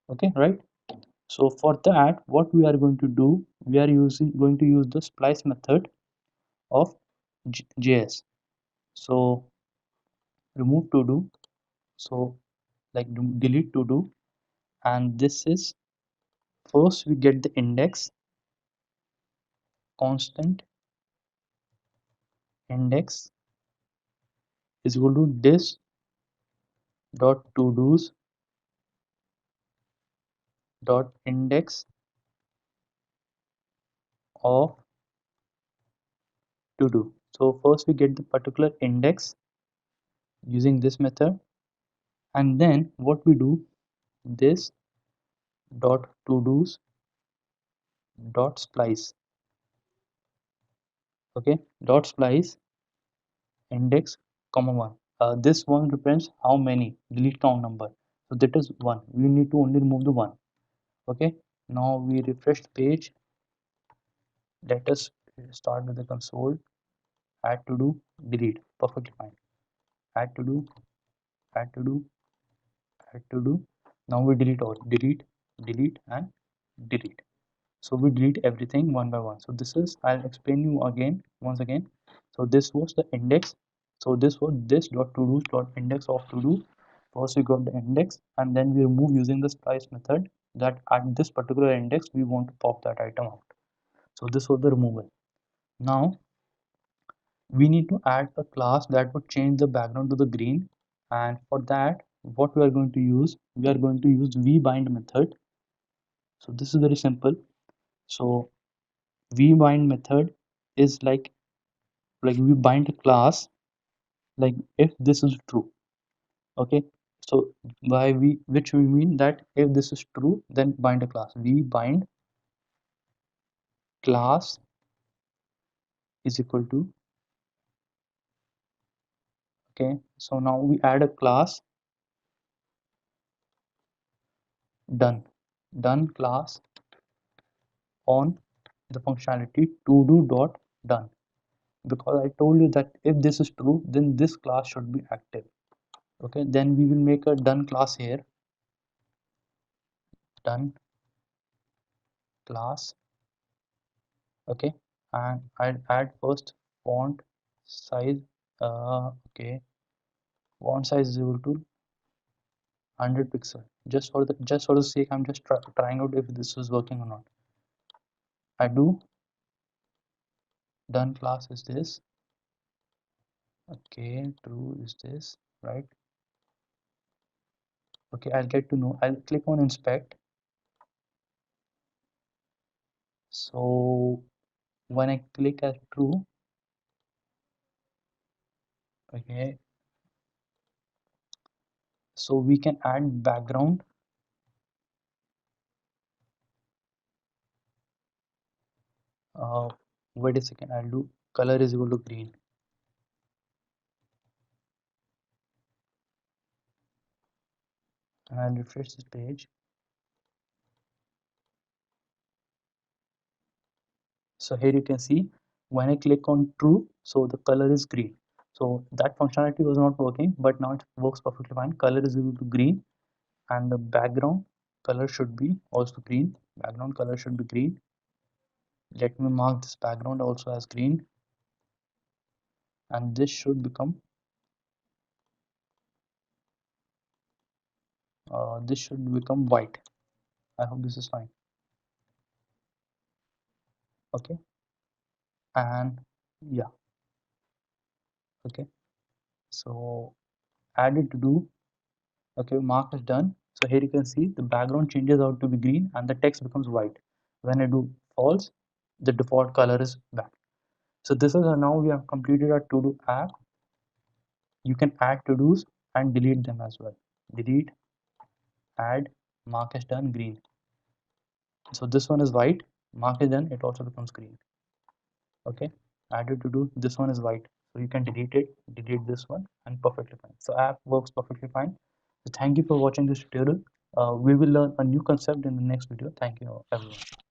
Okay, right? So for that, what we are going to do, we are going to use the splice method of JS. So remove to do, so like delete to do, and this is, first we get the index, constant index is equal to this dot to do's dot index of to do. So first we get the particular index using this method, and then what we do, this dot to do's dot splice. Okay, dot splice index comma one. This one represents how many delete count number. So that is one. We need to only remove the one. Okay. Now we refresh the page. Let us start with the console. Add to do, delete. Perfectly fine. Add to do, add to do, add to do. Now we delete all. Delete, delete, and delete. So we delete everything one by one. So this is, I'll explain you again once again. So this was the index. So this was this dot to do dot index of to do. First we got the index, and then we remove using the splice method that at this particular index we want to pop that item out. So this was the removal. Now we need to add a class that would change the background to the green, and for that what we are going to use, we are going to use vbind method. So this is very simple. So vbind method is like we bind a class, like if this is true. Okay, so by we, which we mean that if this is true, then bind a class. We bind class is equal to, okay, so now we add a class done class on the functionality to do dot done, because I told you that if this is true, then this class should be active. Okay, then we will make a done class here, done class. Okay, and I'll add first font size. Okay, font size is equal to 100 pixel. Just for the sake, I'm just trying out if this is working or not. I do done class is this. Okay, true is this, right? Okay, I'll get to know. I'll click on inspect. So when I click as true, okay, so we can add background. Uh, Wait a second, I'll do color is equal to green, and I'll refresh this page. So here you can see when I click on true, so the color is green. So that functionality was not working, but now it works perfectly fine. Color is equal to green, and the background color should be also green. Background color should be green. Let me mark this background also as green, and this should become white. I hope this is fine. Okay, and yeah, okay. So added to do. Okay, mark is done. So here you can see the background changes out to be green and the text becomes white. When I do false, the default color is black. So this is now we have completed our to-do app. You can add to-dos and delete them as well. Delete, add, mark is done, green. So this one is white, mark is done, it also becomes green. Okay, added to do, this one is white. So you can delete it, delete this one, and perfectly fine. So app works perfectly fine. So thank you for watching this tutorial. We will learn a new concept in the next video. Thank you everyone.